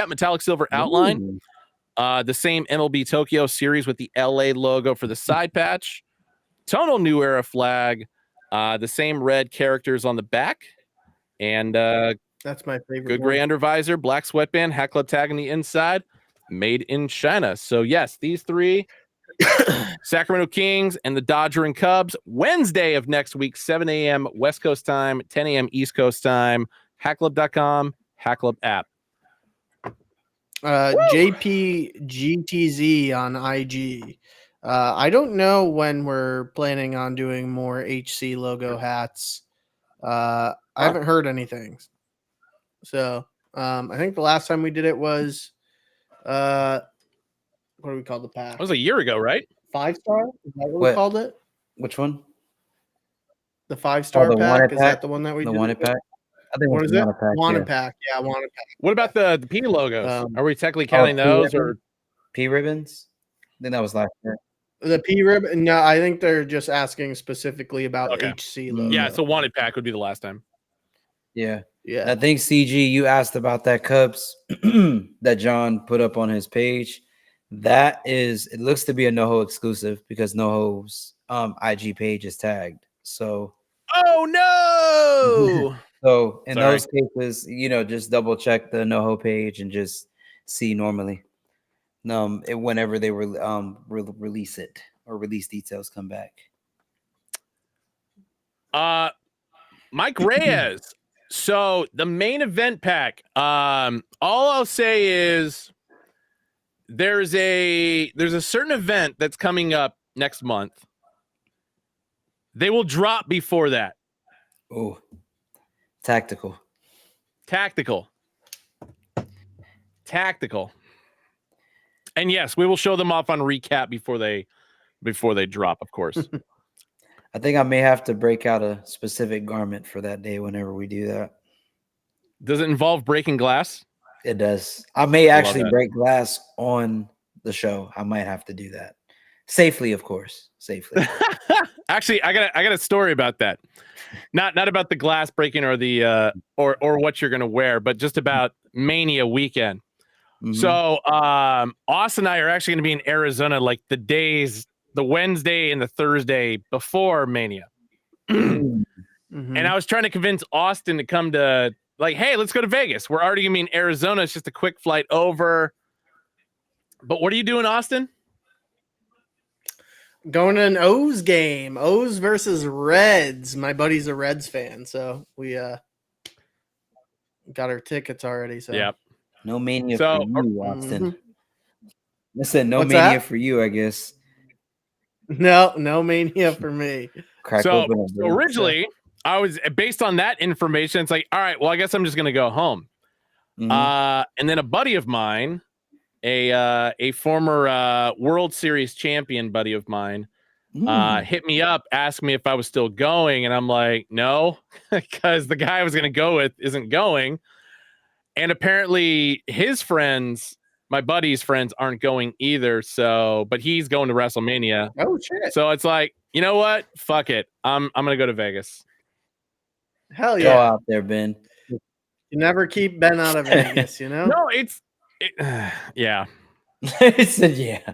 metallic silver outline. The same MLB Tokyo series with the LA logo for the side patch. Tonal New Era flag, the same red characters on the back, and that's my favorite. Good gray under visor, black sweatband, Hat Club tag on the inside. Made in China. So yes, these three, Sacramento Kings and the Dodger and Cubs, Wednesday of next week, 7 a.m. West Coast time, 10 a.m. East Coast time, hatclub.com, Hat Club app. JPGTZ on IG. I don't know when we're planning on doing more HC logo hats. I haven't heard anything. So I think the last time we did it was what do we call the pack? It was a year ago, right? 5-star? Is that what we called it? Which one? The 5-star pack? Is that the one that we did? The Wanted pack? I think what is it? Wanted pack. Yeah, wanted pack. What about the P logos? Are we technically counting those or P ribbons? I think that was last year. The P ribbon? No, I think they're just asking specifically about HC logo. Yeah, so wanted pack would be the last time. Yeah. I think CG, you asked about that Cubs that John put up on his page. That is, it looks to be a NoHo exclusive because NoHo's IG page is tagged. So, oh no! So in those cases, just double check the NoHo page and just see normally. Whenever they release it or release details come back. Mike Reyes. So the main event pack. All I'll say is there's a certain event that's coming up next month. They will drop before that. Oh, tactical. And yes, we will show them off on recap before they drop, of course. I think I may have to break out a specific garment for that day whenever we do that. Does it involve breaking glass? It does. I may actually break glass on the show. I might have to do that. Safely, of course. Safely. Actually, I got a story about that. Not about the glass breaking or the or what you're gonna wear, but just about Mania weekend. So Austin and I are actually gonna be in Arizona like the Wednesday and the Thursday before Mania. And I was trying to convince Austin to come to hey, let's go to Vegas. We're already gonna be in Arizona. It's just a quick flight over. But what are you doing, Austin? Going to an O's game. O's versus Reds. My buddy's a Reds fan, so we got our tickets already. So yeah. No mania for you, Austin. I said no mania for you, I guess. No Mania for me. Crack So open a beer. originally, I was based on that information. It's like, all right, well, I guess I'm just gonna go home. Mhm. And then a buddy of mine, a former World Series champion buddy of mine, hit me up, asked me if I was still going, and I'm like, no, because the guy I was gonna go with isn't going, and apparently his friends, my buddy's friends, aren't going either. So, but he's going to WrestleMania. Oh shit! So it's like, you know what? Fuck it. I'm gonna go to Vegas. Hell Go yeah! out there, Ben. You never keep Ben out of Vegas, you know. No, yeah. He said, "Yeah."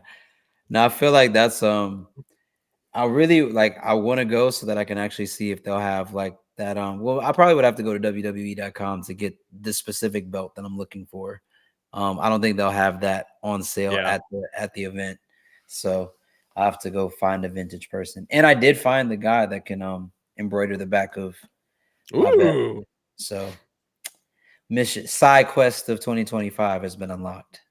Now I feel like that's I really like. I want to go so that I can actually see if they'll have like that. Well, I probably would have to go to WWE.com to get the specific belt that I'm looking for. I don't think they'll have that on sale Yeah. at the event, so I have to go find a vintage person. And I did find the guy that can embroider the back of my belt. Ooh. So mission side quest of 2025 has been unlocked.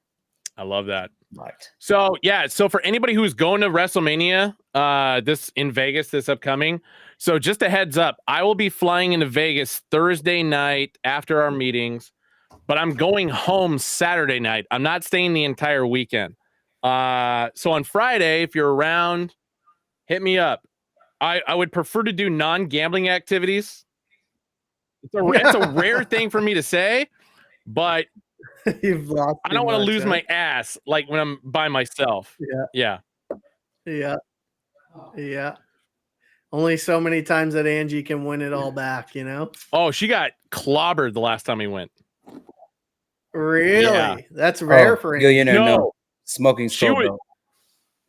I love that. Unlocked. So yeah, so for anybody who's going to WrestleMania, this in Vegas, this upcoming, so just a heads up, I will be flying into Vegas Thursday night after our meetings, but I'm going home Saturday night. I'm not staying the entire weekend. So on Friday, if you're around, hit me up. I would prefer to do non-gambling activities. It's a rare thing for me to say, but You've lost. I don't want to lose my ass like when I'm by myself. Yeah. Only so many times that Angie can win it all back, you know. Oh, she got clobbered the last time we went. Really? Yeah. That's rare for Angie. Billionaire, No. no. Smoking She skull would- belt.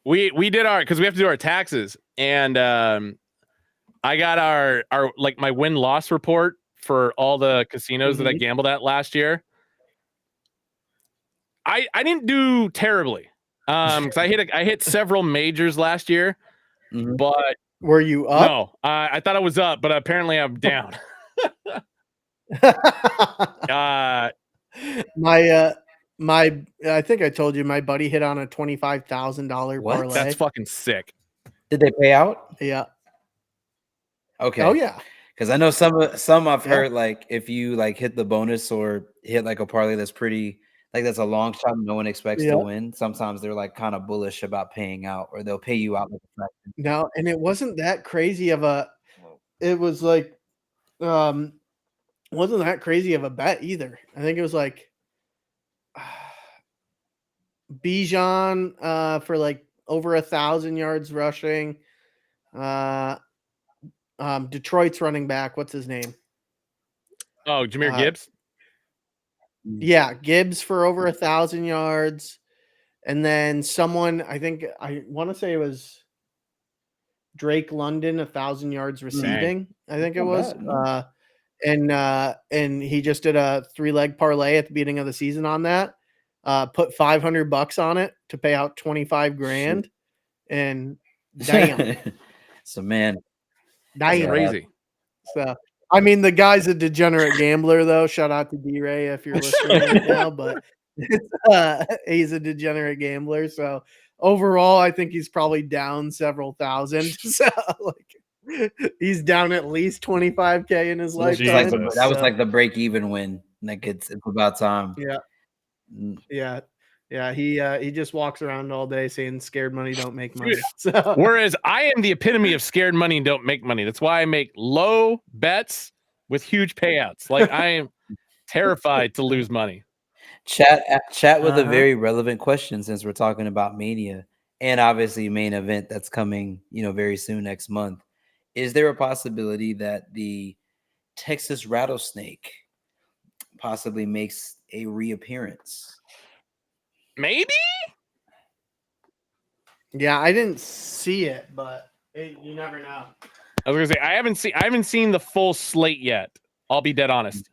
We did our, because we have to do our taxes, and I got our like my win-loss report for all the casinos that I gambled at last year. I didn't do terribly, because I hit several majors last year, but were you up? no, I thought I was up, but apparently I'm down. My I think I told you my buddy hit on a $25,000 What? parlay. That's fucking sick. Did they pay out? Yeah. Okay. Oh yeah. Because I know some I've heard, like if you like hit the bonus or hit like a parlay that's pretty, like that's a long shot no one expects to win, sometimes they're like kind of bullish about paying out, or they'll pay you out like a fraction. No, and it wasn't that crazy of a, it was like wasn't that crazy of a bet either. I think it was like Bijan for like over 1,000 yards rushing. Detroit's running back, what's his name? Oh, Jahmyr Gibbs? Yeah, Gibbs for over 1,000 yards. And then someone, I think I want to say it was Drake London, 1,000 yards receiving. I think it was. And he just did a 3-leg parlay at the beginning of the season on that. Put $500 on it to pay out 25 grand. And damn. So man, damn. Crazy. So I mean, the guy's a degenerate gambler, though. Shout out to D-Ray if you're listening right now, but he's a degenerate gambler. So overall, I think he's probably down several thousand. So like, he's down at least 25K in his lifetime. Like that was like the break-even win. Like it's about time. Yeah. He just walks around all day saying scared money don't make money. So. Whereas I am the epitome of scared money don't make money. That's why I make low bets with huge payouts. Like I am terrified to lose money. Chat with a very relevant question, since we're talking about Mania and obviously main event that's coming, very soon next month. Is there a possibility that the Texas Rattlesnake possibly makes a reappearance? Maybe. Yeah, I didn't see it, but you never know. I was gonna say I haven't seen the full slate yet. I'll be dead honest.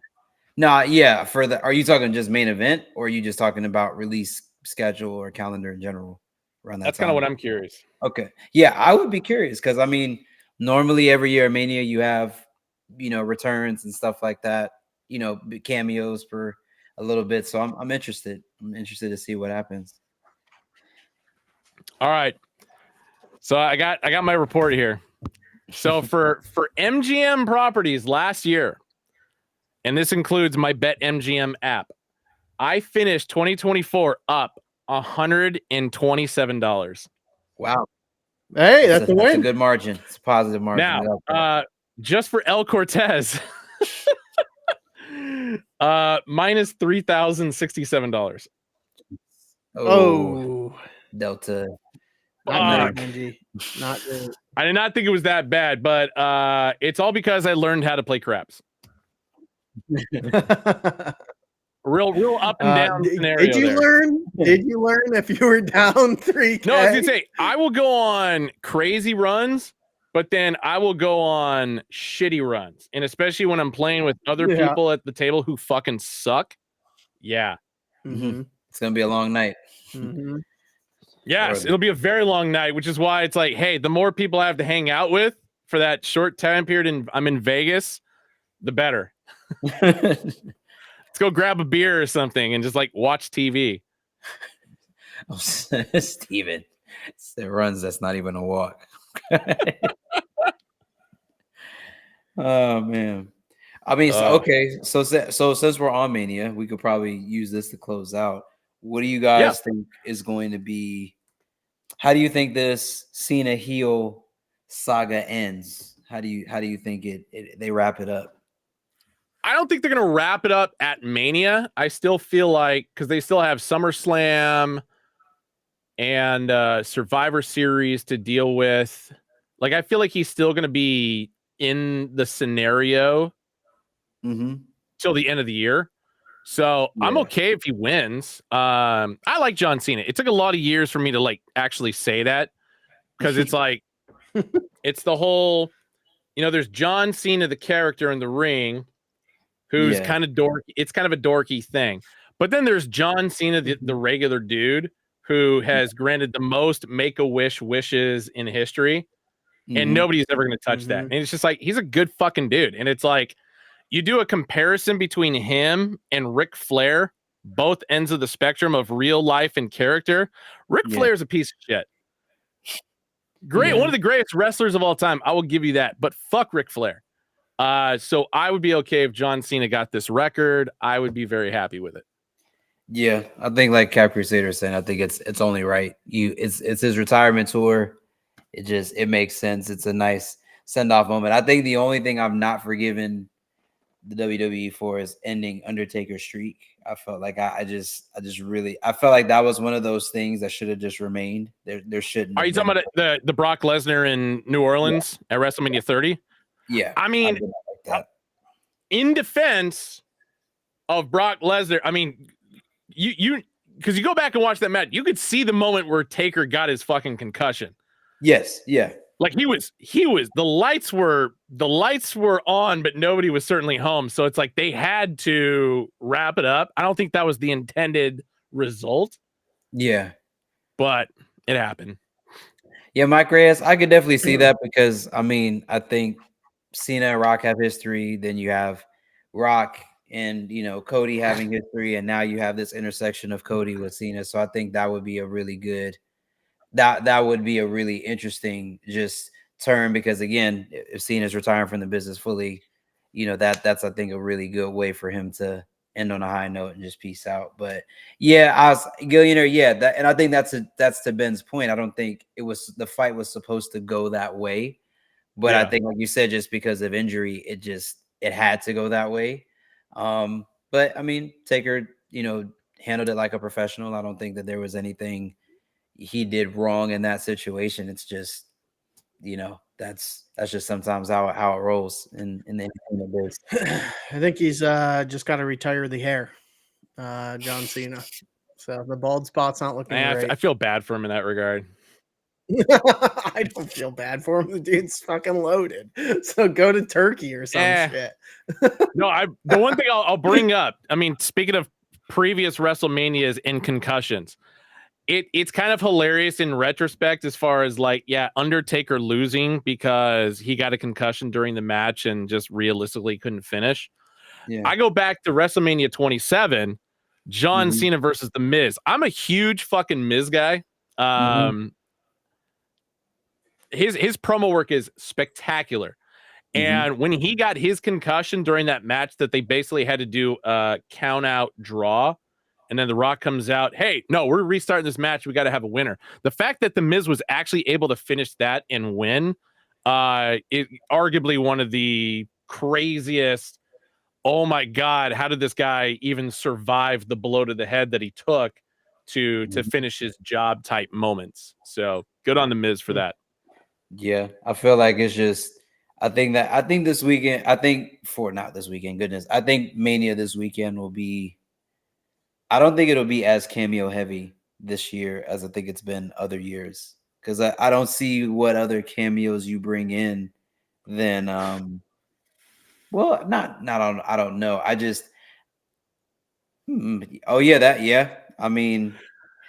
No, yeah. Are you talking just main event, or are you just talking about release schedule or calendar in general? Around that That's kind of what I'm curious. Okay, yeah, I would be curious because I mean, normally every year at Mania you have, returns and stuff like that. Cameos for a little bit. So I'm interested. I'm interested to see what happens. All right. So I got my report here. So for MGM properties last year, and this includes my BetMGM app, I finished 2024 up $127. Wow. Hey, that's a win. That's a good margin. It's a positive margin. Now, just for El Cortez, minus $3,067. Oh, Delta. not good. Not good. I did not think it was that bad, but it's all because I learned how to play craps. Real up and down scenario. Did you learn? Did you learn if you were down 3K? No, I was gonna say I will go on crazy runs, but then I will go on shitty runs, and especially when I'm playing with other people at the table who fucking suck. Yeah, it's gonna be a long night. Yes, it'll be a very long night, which is why it's like, hey, the more people I have to hang out with for that short time period, and I'm in Vegas, the better. Let's go grab a beer or something and just like watch TV. Oh, Steven, it runs. That's not even a walk. Oh man. I mean, okay. So since we're on Mania, we could probably use this to close out. What do you guys think is going to be? How do you think this Cena heel saga ends? How do you think they wrap it up? I don't think they're going to wrap it up at Mania. I still feel like, because they still have SummerSlam and Survivor Series to deal with. Like, I feel like he's still going to be in the scenario till the end of the year. So I'm okay if he wins. I like John Cena. It took a lot of years for me to like actually say that, because it's like, it's the whole, there's John Cena, the character in the ring, who's kind of dorky. It's kind of a dorky thing. But then there's John Cena, the regular dude, who has granted the most Make-A-Wish wishes in history. And nobody's ever going to touch that. And it's just like, he's a good fucking dude. And it's like, you do a comparison between him and Ric Flair, both ends of the spectrum of real life and character. Ric Flair is a piece of shit. Great. One of the greatest wrestlers of all time. I will give you that. But fuck Ric Flair. So I would be okay if John Cena got this record. I would be very happy with it. Yeah, I think like Cap Crusader saying, I think it's only right. It's his retirement tour. It makes sense. It's a nice send-off moment. I think the only thing I'm not forgiven the WWE for is ending Undertaker's streak. I felt like I felt like that was one of those things that should have just remained. There shouldn't. Are you talking about the Brock Lesnar in New Orleans at WrestleMania 30? Yeah. I mean, in defense of Brock Lesnar, I mean, you because you go back and watch that match, you could see the moment where Taker got his fucking concussion. Yes, yeah. Like he was the lights were on, but nobody was certainly home. So it's like they had to wrap it up. I don't think that was the intended result. Yeah. But it happened. Yeah, Mike Reyes, I could definitely see that, because I mean, I think Cena and Rock have history. Then you have Rock and Cody having history, and now you have this intersection of Cody with Cena. So I think that would be a really good. That would be a really interesting just turn, because again, if Cena's retiring from the business fully, that's I think a really good way for him to end on a high note and just peace out. But yeah, and I think that's to Ben's point. I don't think the fight was supposed to go that way, but I think, like you said, just because of injury, it had to go that way. But I mean, Taker, handled it like a professional. I don't think that there was anything he did wrong in that situation. It's just, that's just sometimes how it rolls in the entertainment biz. I think he's just got to retire the hair, John Cena. So the bald spot's not looking great. I feel bad for him in that regard. I don't feel bad for him. The dude's fucking loaded. So go to Turkey or some shit. No, the one thing I'll bring up, I mean, speaking of previous WrestleManias and concussions, it's kind of hilarious in retrospect as far as like, Undertaker losing because he got a concussion during the match and just realistically couldn't finish. Yeah. I go back to WrestleMania 27, John Cena versus The Miz. I'm a huge fucking Miz guy. his promo work is spectacular. And when he got his concussion during that match that they basically had to do a count out draw, and then The Rock comes out, hey, no, we're restarting this match. We got to have a winner. The fact that The Miz was actually able to finish that and win, is arguably one of the craziest, oh my God, how did this guy even survive the blow to the head that he took to finish his job type moments? So good on The Miz for that. Yeah, I feel like it's just, I think this weekend, not this weekend, goodness, I think Mania this weekend will be, I don't think it'll be as cameo heavy this year as I think it's been other years. Because I don't see what other cameos you bring in than well, I don't know. I just I mean,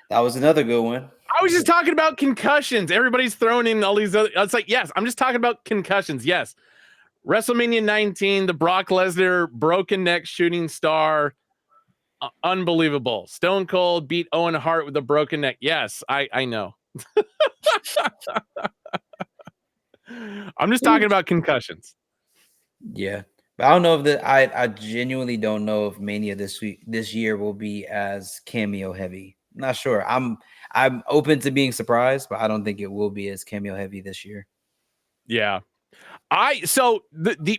that was another good one. I was just talking about concussions. Everybody's throwing in all these other. It's like, yes, I'm just talking about concussions. Yes. WrestleMania 19, the Brock Lesnar broken neck shooting star. Unbelievable. Stone Cold beat Owen Hart with a broken neck. Yes, I know. I'm just talking about concussions. Yeah. But I don't know if I genuinely don't know if Mania this year will be as cameo heavy. I'm not sure. I'm open to being surprised, but I don't think it will be as cameo heavy this year. Yeah. So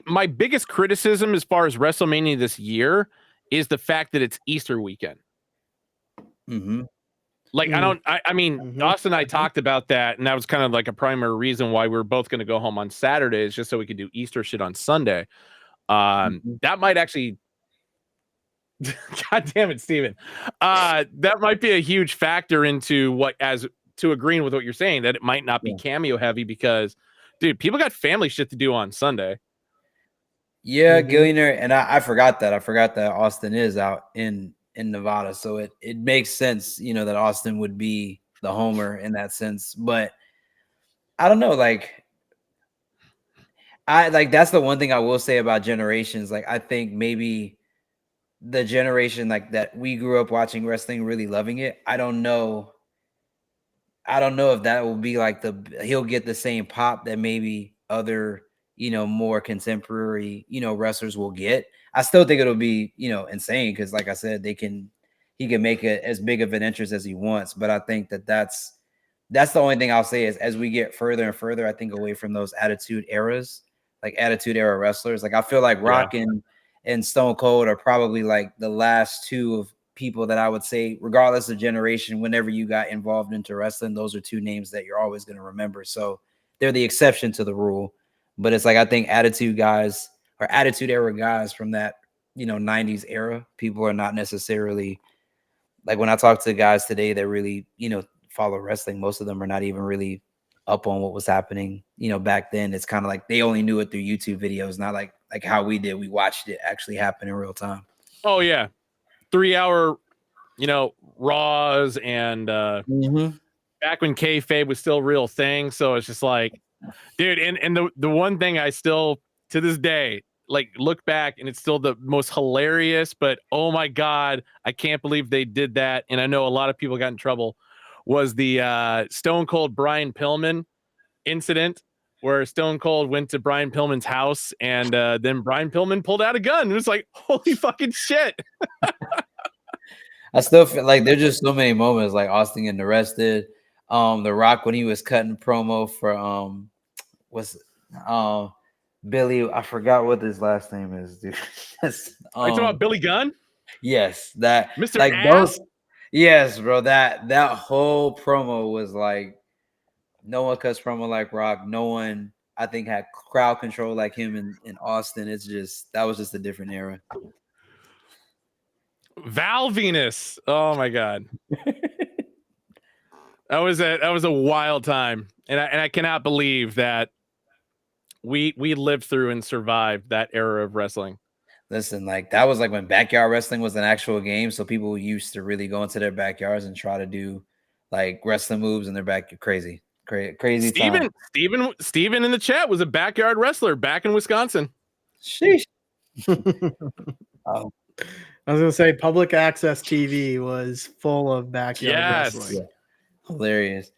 my biggest criticism as far as WrestleMania this year is the fact that it's Easter weekend. Like, I mean, Austin and I talked about that, and that was kind of like a primary reason why we were both going to go home on Saturdays, just so we could do Easter shit on Sunday. That might actually, God damn it, Steven. That might be a huge factor into to agreeing with what you're saying, that it might not be cameo heavy because, dude, people got family shit to do on Sunday. Yeah, Gillionaire, and I forgot that. Austin is out in Nevada, so it makes sense, that Austin would be the homer in that sense. But I don't know, that's the one thing I will say about generations. Like, I think maybe the generation like that we grew up watching wrestling, really loving it. I don't know if that will be like he'll get the same pop that maybe other, more contemporary, wrestlers will get. I still think it'll be, insane because, like I said, he can make it as big of an entrance as he wants. But I think that's the only thing I'll say is, as we get further and further, I think, away from those attitude eras, like attitude era wrestlers, like I feel like Rock and Stone Cold are probably like the last two of people that I would say, regardless of generation, whenever you got involved into wrestling, those are two names that you're always going to remember. So they're the exception to the rule. But it's like, I think attitude guys or attitude era guys from that, 90s era, people are not necessarily, like, when I talk to guys today that really, follow wrestling, most of them are not even really up on what was happening, back then. It's kind of like they only knew it through YouTube videos, not like how we did. We watched it actually happen in real time. Oh yeah. 3-hour, Raws and back when kayfabe was still a real thing. So it's just like, dude, and the one thing I still to this day like look back and it's still the most hilarious, but oh my God, I can't believe they did that. And I know a lot of people got in trouble, was the Stone Cold Brian Pillman incident, where Stone Cold went to Brian Pillman's house and then Brian Pillman pulled out a gun. It was like, holy fucking shit. I still feel like there's just so many moments, like Austin getting arrested. The Rock when he was cutting promo for Billy, I forgot what his last name is, dude. Are you talking about Billy Gunn? Yes, that Mr. like Ass? yes, bro. That whole promo was like, no one cuts promo like Rock. No one, I think, had crowd control like him in Austin. That was just a different era. Val Venus. Oh my God. That was a wild time. And I cannot believe that we lived through and survived that era of wrestling. Listen, like that was like when backyard wrestling was an actual game. So people used to really go into their backyards and try to do like wrestling moves in their back. Crazy. Steven in the chat was a backyard wrestler back in Wisconsin. Sheesh. I was gonna say public access TV was full of backyard wrestling. Yeah. Hilarious.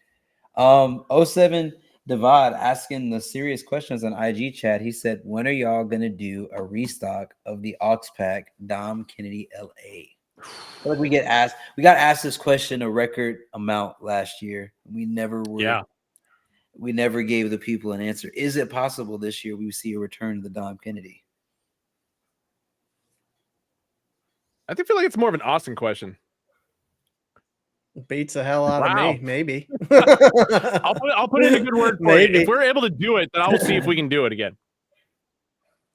07 Devad asking the serious questions on IG chat. He said, "When are y'all gonna do a restock of the Aux Pack Dom Kennedy LA?" I feel like we got asked this question a record amount last year. We never were. Yeah. We never gave the people an answer. Is it possible this year we see a return to the Dom Kennedy? I feel like it's more of an Austin question. Beats the hell out of me, maybe. I'll put in a good word for you. If we're able to do it, then I will see if we can do it again.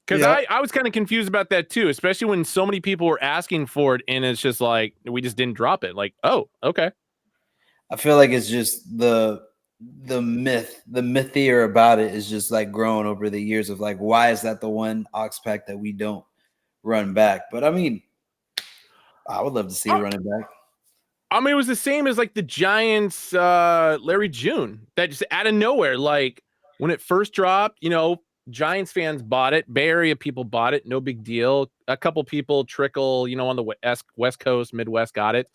Because I was kind of confused about that too, especially when so many people were asking for it, and it's just like we just didn't drop it. Like, oh, okay. I feel like it's just the mythier about it is just like grown over the years of like, why is that the one Aux Pack that we don't run back? But I mean, I would love to see it running back. I mean, it was the same as like the Giants, Larry June, that just out of nowhere, like when it first dropped, Giants fans bought it. Bay Area people bought it. No big deal. A couple people trickle, on the West Coast, Midwest got it.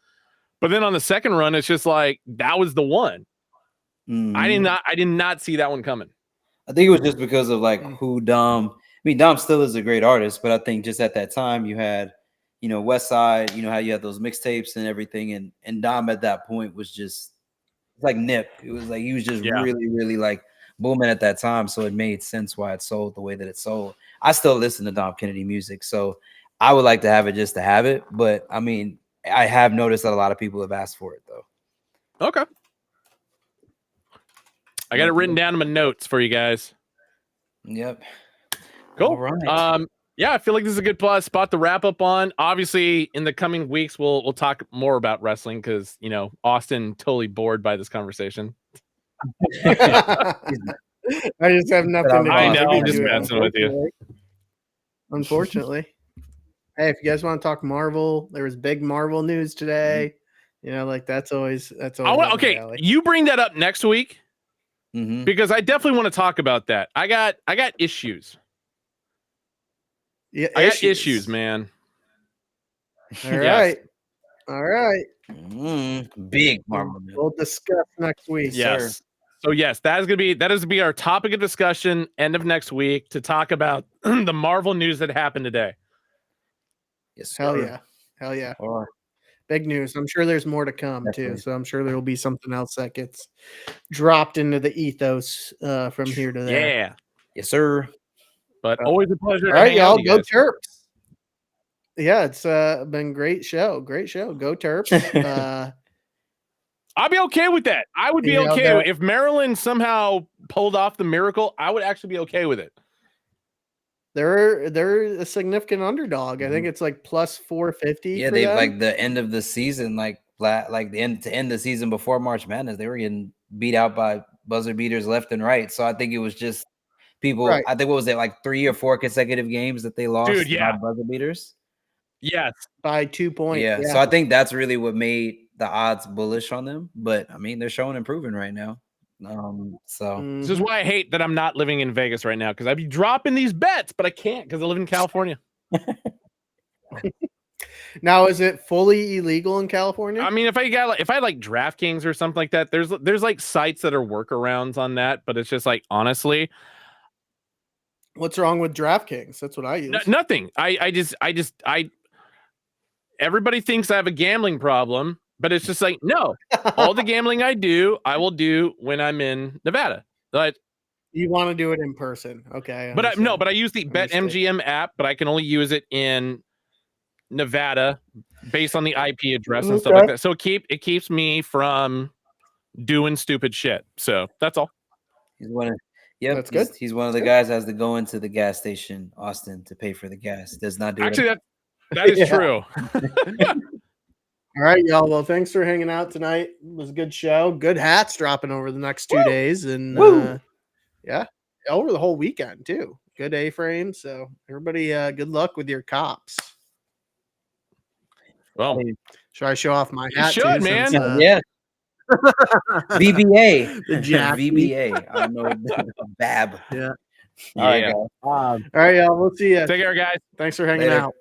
But then on the second run, it's just like, that was the one. Mm-hmm. I did not see that one coming. I think it was just because of like who Dom. I mean, Dom still is a great artist, but I think just at that time you had, West Side, how you had those mixtapes and everything, and Dom at that point was just like Nip. It was like he was just really, really like booming at that time, so it made sense why it sold the way that it sold. I still listen to Dom Kennedy music, so I would like to have it just to have it, but I mean, I have noticed that a lot of people have asked for it though. Okay. I got it written down in my notes for you guys. Yep. Cool. All right. Yeah, I feel like this is a good spot to wrap up on. Obviously, in the coming weeks, we'll talk more about wrestling because Austin totally bored by this conversation. I just have nothing to do. I know, I'm just messing with you. Unfortunately. Hey, if you guys want to talk Marvel, there was big Marvel news today. Like that's always okay. You bring that up next week because I definitely want to talk about that. I got issues. Yeah, I got issues, man. All right. All right. Big Marvel news. We'll discuss next week. Yes. Sir. So yes, that is gonna be our topic of discussion end of next week to talk about the Marvel news that happened today. Yes, Hell yeah. Hell yeah. Big news. I'm sure there's more to come too. So I'm sure there will be something else that gets dropped into the ethos from here to there. Yeah. Yes, sir. But always a pleasure. All right, y'all. Go Terps. Yeah, it's been great show. Great show. Go Terps. I'd be okay with that. I would be okay if Maryland somehow pulled off the miracle. I would actually be okay with it. They're a significant underdog. I think it's like plus 450. Yeah, they like the end of the season, like the end the season before March Madness, they were getting beat out by buzzer beaters left and right. So I think it was just people. Right. I think what was it, like 3 or 4 consecutive games that they lost by buzzer beaters? Yes, by 2 points. Yeah, so I think that's really what made the odds bullish on them. But I mean, they're showing improving right now. This is why I hate that I'm not living in Vegas right now because I'd be dropping these bets, but I can't because I live in California. Now, is it fully illegal in California? I mean, if I had like DraftKings or something like that, there's like sites that are workarounds on that, but it's just like honestly, what's wrong with DraftKings? That's what I use. Nothing. I everybody thinks I have a gambling problem. But it's just like, no, all the gambling I will do when I'm in Nevada. But you want to do it in person. Okay. But I use the BetMGM app, but I can only use it in Nevada based on the IP address and stuff like that. So it keeps me from doing stupid shit. So that's all. That's good. He's one of the guys that has to go into the gas station, Austin, to pay for the gas. Does not do actually that is true. All right, y'all. Well, thanks for hanging out tonight. It was a good show. Good hats dropping over the next 2 days. And over the whole weekend, too. Good A-frame. So, everybody, good luck with your cops. Well, should I show off my hat? You should, man. Yeah. VBA. The Jack VBA. I don't know. Bab. Yeah. All right, guys. All right, y'all. We'll see you. Take care, guys. Thanks for hanging out.